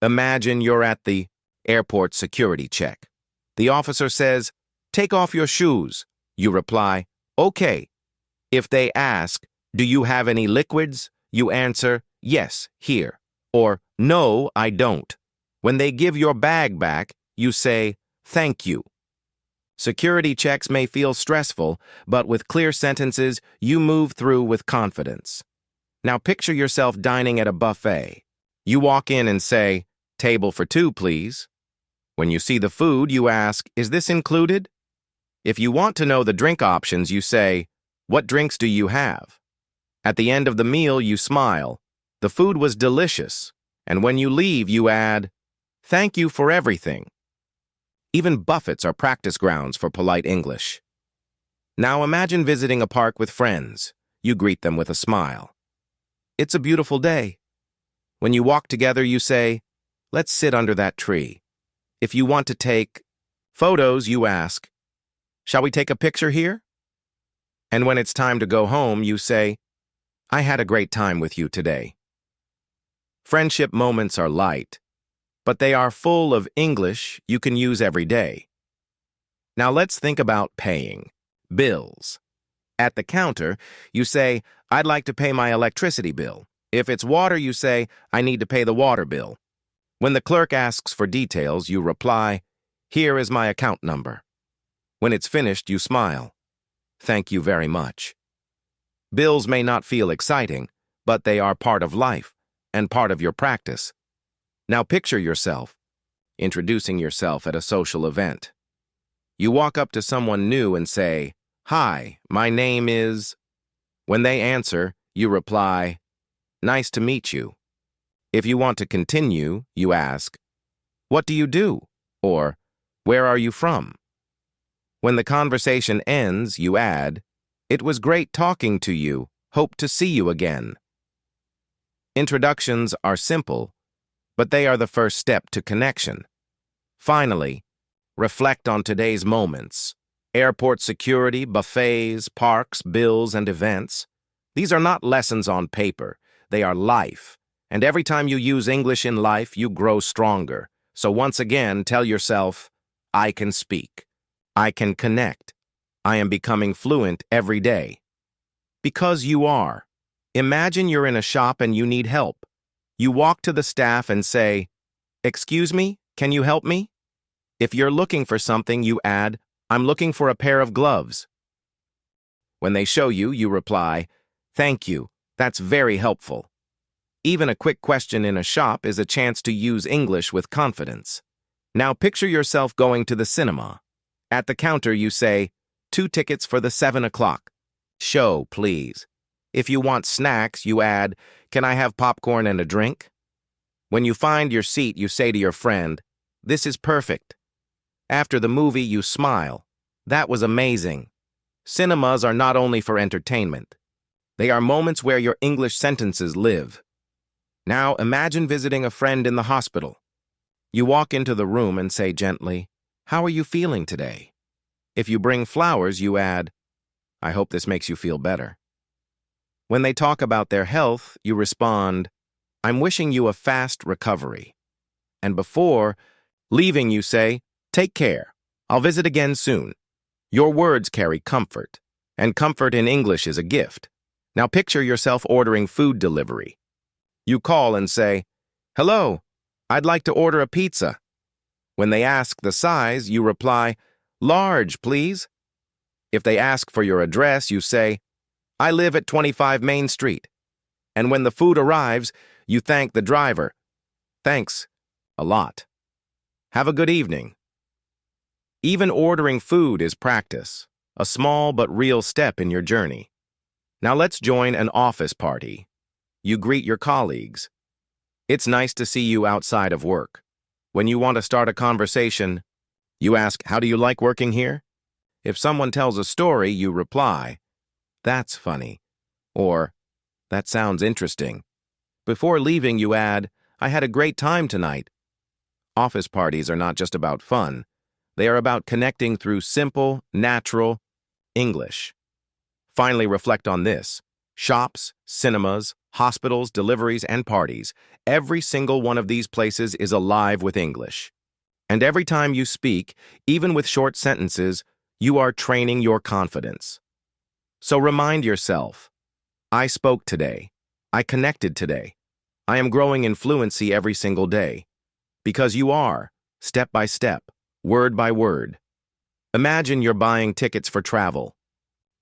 Imagine you're at the airport security check. The officer says, "Take off your shoes." You reply, "Okay." If they ask, "Do you have any liquids?" you answer, "Yes, here," or "No, I don't." When they give your bag back, you say, "Thank you." Security checks may feel stressful, but with clear sentences, you move through with confidence. Now picture yourself dining at a buffet. You walk in and say, "Table for two, please." When you see the food, you ask, "Is this included?" If you want to know the drink options, you say, "What drinks do you have?" At the end of the meal, you smile. The food was delicious. And when you leave, you add, "Thank you for everything." Even buffets are practice grounds for polite English. Now imagine visiting a park with friends. You greet them with a smile. "It's a beautiful day." When you walk together, you say, "Let's sit under that tree." If you want to take photos, you ask, "Shall we take a picture here?" And when it's time to go home, you say, "I had a great time with you today." Friendship moments are light, but they are full of English you can use every day. Now let's think about paying. Bills. At the counter, you say, I'd like to pay my electricity bill. If it's water, you say, I need to pay the water bill. When the clerk asks for details, you reply, here is my account number. When it's finished, you smile. Thank you very much. Bills may not feel exciting, but they are part of life and part of your practice. Now picture yourself introducing yourself at a social event. You walk up to someone new and say, Hi, my name is... When they answer, you reply, Nice to meet you. If you want to continue, you ask, What do you do? Or, Where are you from? When the conversation ends, you add, It was great talking to you. Hope to see you again. Introductions are simple, but they are the first step to connection. Finally, reflect on today's moments. Airport security, buffets, parks, bills, and events. These are not lessons on paper. They are life. And every time you use English in life, you grow stronger. So once again, tell yourself, I can speak. I can connect. I am becoming fluent every day. Because you are. Imagine you're in a shop and you need help. You walk to the staff and say, Excuse me, can you help me? If you're looking for something, you add, I'm looking for a pair of gloves. When they show you, you reply, Thank you, that's very helpful. Even a quick question in a shop is a chance to use English with confidence. Now picture yourself going to the cinema. At the counter, you say, 2 tickets for the 7 o'clock. Show, please. If you want snacks, you add, Can I have popcorn and a drink? When you find your seat, you say to your friend, This is perfect. After the movie, you smile. That was amazing. Cinemas are not only for entertainment. They are moments where your English sentences live. Now imagine visiting a friend in the hospital. You walk into the room and say gently, How are you feeling today? If you bring flowers, you add, I hope this makes you feel better. When they talk about their health, you respond, I'm wishing you a fast recovery. And before leaving, you say, Take care. I'll visit again soon. Your words carry comfort, and comfort in English is a gift. Now picture yourself ordering food delivery. You call and say, Hello, I'd like to order a pizza. When they ask the size, you reply, Large, please. If they ask for your address, you say, I live at 25 Main Street. And when the food arrives, you thank the driver. Thanks a lot. Have a good evening. Even ordering food is practice, a small but real step in your journey. Now let's join an office party. You greet your colleagues. It's nice to see you outside of work. When you want to start a conversation, you ask, How do you like working here? If someone tells a story, you reply, That's funny. Or, That sounds interesting. Before leaving, you add, I had a great time tonight. Office parties are not just about fun. They are about connecting through simple, natural English. Finally, reflect on this. Shops, cinemas, hospitals, deliveries, and parties. Every single one of these places is alive with English. And every time you speak, even with short sentences, you are training your confidence. So remind yourself, I spoke today. I connected today. I am growing in fluency every single day. Because you are, step by step, word by word. Imagine you're buying tickets for travel.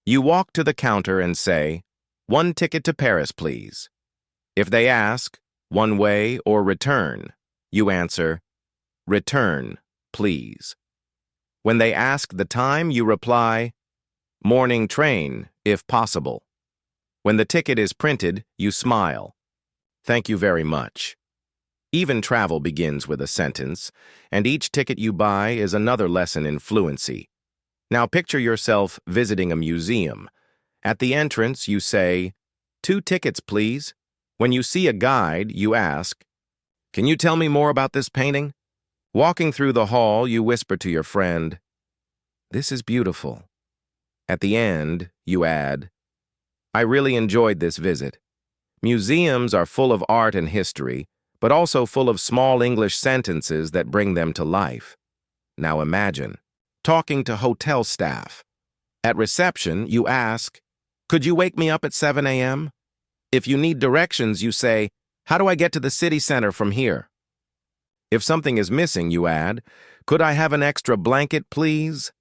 You walk to the counter and say, 1 ticket to Paris, please. If they ask, one way or return, you answer, return, please. When they ask the time, you reply, morning train, if possible. When the ticket is printed, you smile. Thank you very much. Even travel begins with a sentence, and each ticket you buy is another lesson in fluency. Now picture yourself visiting a museum. At the entrance, you say, 2 tickets, please. When you see a guide, you ask, Can you tell me more about this painting? Walking through the hall, you whisper to your friend, This is beautiful. At the end, you add, I really enjoyed this visit. Museums are full of art and history, but also full of small English sentences that bring them to life. Now imagine talking to hotel staff. At reception, you ask, "Could you wake me up at 7 a.m.?" If you need directions, you say, "How do I get to the city center from here?" If something is missing, you add, "Could I have an extra blanket, please?"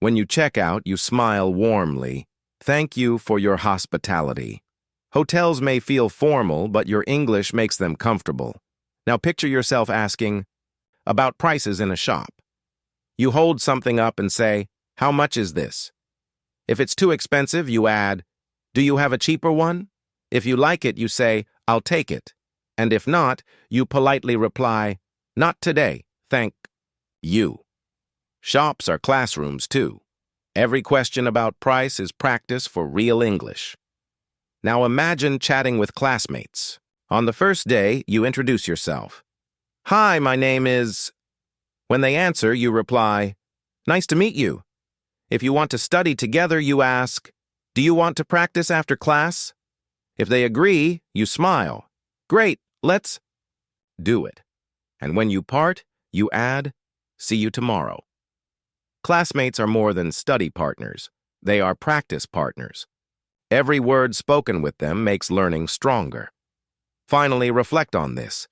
When you check out, you smile warmly. Thank you for your hospitality. Hotels may feel formal, but your English makes them comfortable. Now picture yourself asking about prices in a shop. You hold something up and say, "How much is this?" If it's too expensive, you add, "Do you have a cheaper one?" If you like it, you say, "I'll take it." And if not, you politely reply, "Not today, thank you." Shops are classrooms too. Every question about price is practice for real English. Now imagine chatting with classmates. On the first day, you introduce yourself. "Hi, my name is..." When they answer, you reply, "Nice to meet you." If you want to study together, you ask, "Do you want to practice after class?" If they agree, you smile. "Great, let's do it." And when you part, you add, "See you tomorrow." Classmates are more than study partners. They are practice partners. Every word spoken with them makes learning stronger. Finally, reflect on this.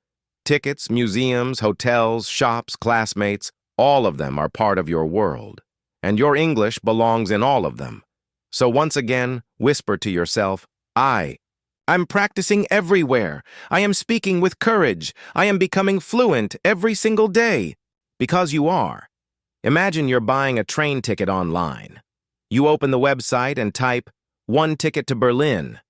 Tickets, museums, hotels, shops, classmates, all of them are part of your world. And your English belongs in all of them. So once again, whisper to yourself, I'm practicing everywhere. I am speaking with courage. I am becoming fluent every single day. Because you are. Imagine you're buying a train ticket online. You open the website and type, "One ticket to Berlin."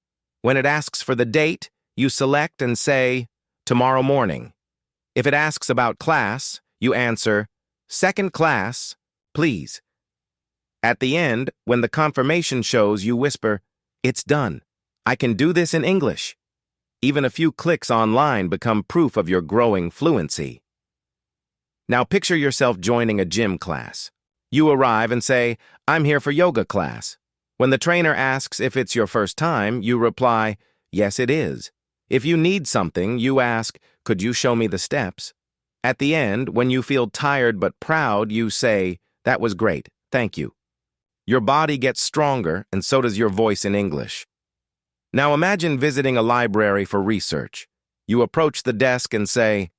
When it asks for the date, you select and say, "Tomorrow morning." If it asks about class, you answer, "Second class, please." At the end, when the confirmation shows, you whisper, "It's done. I can do this in English." Even a few clicks online become proof of your growing fluency. Now picture yourself joining a gym class. You arrive and say, "I'm here for yoga class." When the trainer asks if it's your first time, you reply, "Yes, it is." If you need something, you ask, "Could you show me the steps?" At the end, when you feel tired but proud, you say, "That was great, thank you." Your body gets stronger, and so does your voice in English. Now imagine visiting a library for research. You approach the desk and say,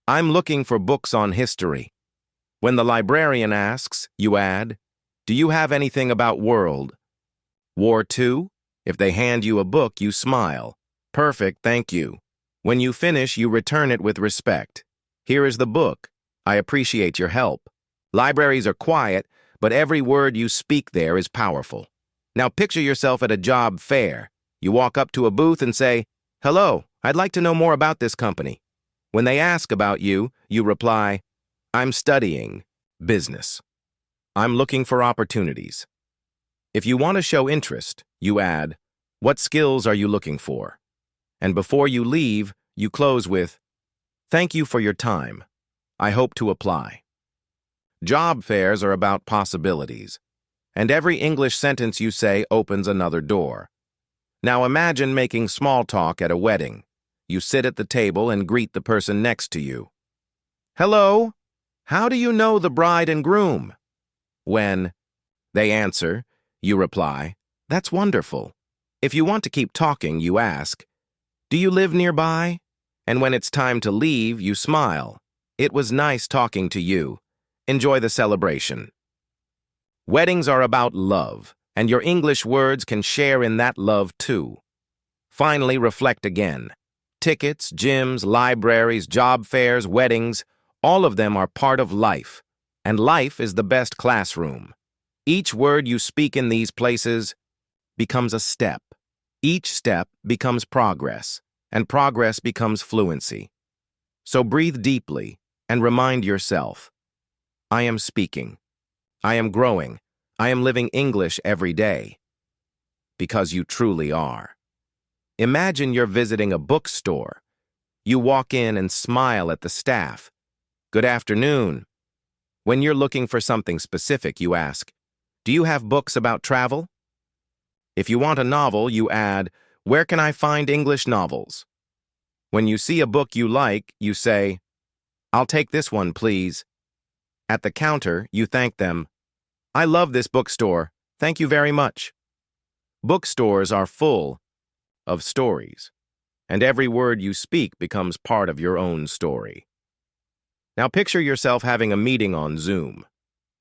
"I'm looking for books on history." When the librarian asks, you add, "Do you have anything about World War II?" If they hand you a book, you smile. "Perfect, thank you." When you finish, you return it with respect. "Here is the book. I appreciate your help." Libraries are quiet, but every word you speak there is powerful. Now picture yourself at a job fair. You walk up to a booth and say, "Hello, I'd like to know more about this company." When they ask about you, you reply, "I'm studying business. I'm looking for opportunities." If you want to show interest, you add, "What skills are you looking for?" And before you leave, you close with, "Thank you for your time. I hope to apply." Job fairs are about possibilities, and every English sentence you say opens another door. Now imagine making small talk at a wedding. You sit at the table and greet the person next to you. "Hello, how do you know the bride and groom?" When they answer, you reply, "That's wonderful." If you want to keep talking, you ask, "Do you live nearby?" And when it's time to leave, you smile. "It was nice talking to you. Enjoy the celebration." Weddings are about love, and your English words can share in that love too. Finally, reflect again. Tickets, gyms, libraries, job fairs, weddings, all of them are part of life, and life is the best classroom. Each word you speak in these places becomes a step. Each step becomes progress, and progress becomes fluency. So breathe deeply and remind yourself, I am speaking. I am growing. I am living English every day. Because you truly are. Imagine you're visiting a bookstore. You walk in and smile at the staff. "Good afternoon." When you're looking for something specific, you ask, "Do you have books about travel?" If you want a novel, you add, "Where can I find English novels?" When you see a book you like, you say, "I'll take this one, please." At the counter, you thank them. "I love this bookstore. Thank you very much. Bookstores are full of stories, and every word you speak becomes part of your own story. Now picture yourself having a meeting on Zoom.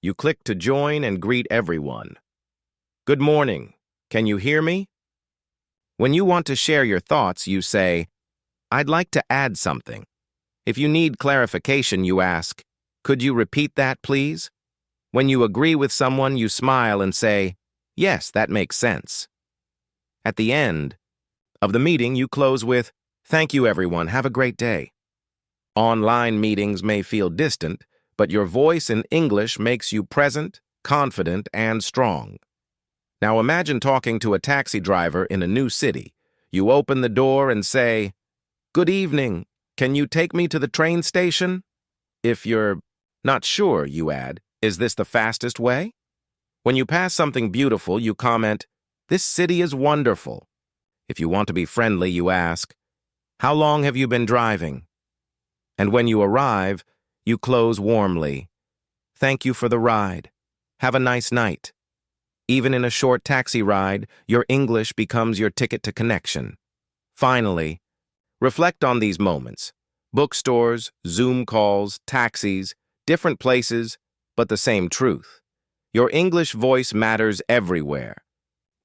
You click to join and greet everyone. Good morning. Can you hear me? When you want to share your thoughts, you say, I'd like to add something. If you need clarification, you ask, could you repeat that, please? When you agree with someone, you smile and say, yes, that makes sense. At the end of the meeting, you close with, thank you, everyone. Have a great day. Online meetings may feel distant, but your voice in English makes you present, confident, and strong. Now imagine talking to a taxi driver in a new city. You open the door and say, good evening. Can you take me to the train station? If you're not sure, you add, is this the fastest way? When you pass something beautiful, you comment, this city is wonderful. If you want to be friendly, you ask, how long have you been driving? And when you arrive, you close warmly. Thank you for the ride. Have a nice night. Even in a short taxi ride, your English becomes your ticket to connection. Finally, reflect on these moments. Bookstores, Zoom calls, taxis, different places, but the same truth. Your English voice matters everywhere.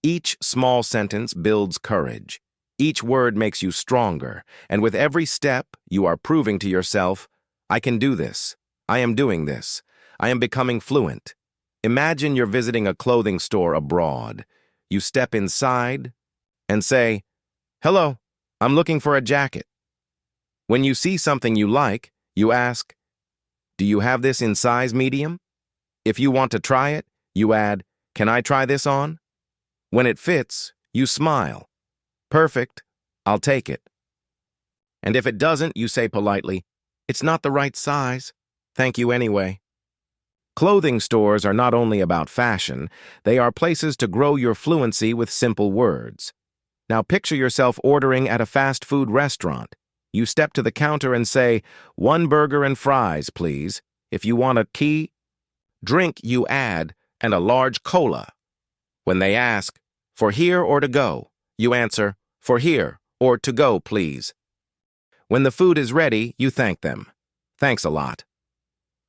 Each small sentence builds courage. Each word makes you stronger, and with every step, you are proving to yourself, I can do this. I am doing this. I am becoming fluent. Imagine you're visiting a clothing store abroad. You step inside and say, hello, I'm looking for a jacket. When you see something you like, you ask, do you have this in size medium? If you want to try it, you add, can I try this on? When it fits, you smile. Perfect, I'll take it. And if it doesn't, you say politely, it's not the right size. Thank you anyway. Clothing stores are not only about fashion, they are places to grow your fluency with simple words. Now picture yourself ordering at a fast food restaurant. You step to the counter and say, 1 burger and fries, please. If you want a key drink, you add, and a large cola. When they ask, for here or to go, you answer, for here or to go, please. When the food is ready, you thank them. Thanks a lot.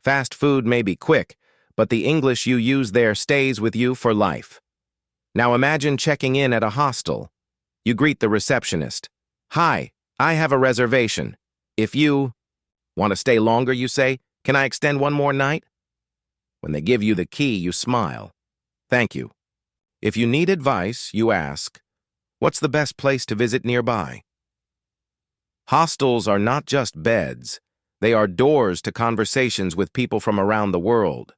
Fast food may be quick, but the English you use there stays with you for life. Now imagine checking in at a hostel. You greet the receptionist. Hi, I have a reservation. If you want to stay longer, you say, can I extend one more night? When they give you the key, you smile. Thank you. If you need advice, you ask, what's the best place to visit nearby? Hostels are not just beds. They are doors to conversations with people from around the world.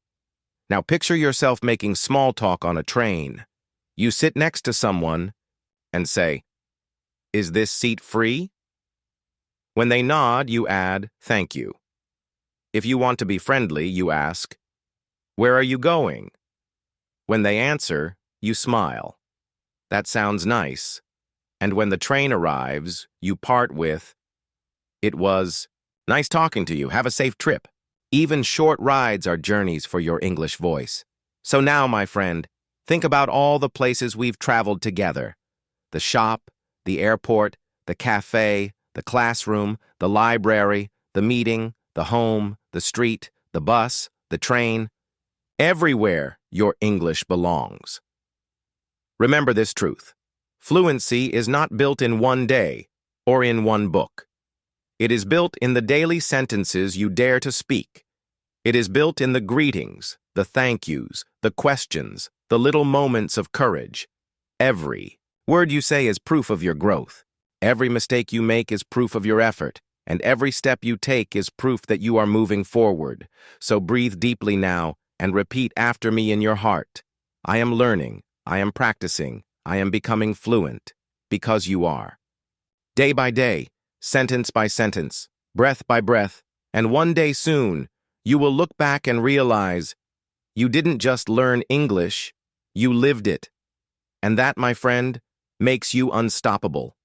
Now picture yourself making small talk on a train. You sit next to someone and say, is this seat free? When they nod, you add, thank you. If you want to be friendly, you ask, where are you going? When they answer, you smile. That sounds nice. And when the train arrives, you part with, it was nice talking to you. Have a safe trip. Even short rides are journeys for your English voice. So now, my friend, think about all the places we've traveled together. The shop, the airport, the cafe, the classroom, the library, the meeting, the home, the street, the bus, the train. Everywhere your English belongs. Remember this truth. Fluency is not built in one day or in one book. It is built in the daily sentences you dare to speak. It is built in the greetings, the thank yous, the questions, the little moments of courage. Every word you say is proof of your growth. Every mistake you make is proof of your effort, and every step you take is proof that you are moving forward. So breathe deeply now and repeat after me in your heart. I am learning, I am practicing, I am becoming fluent, because you are. Day by day, sentence by sentence, breath by breath, and one day soon, you will look back and realize you didn't just learn English, you lived it. And that, my friend, makes you unstoppable.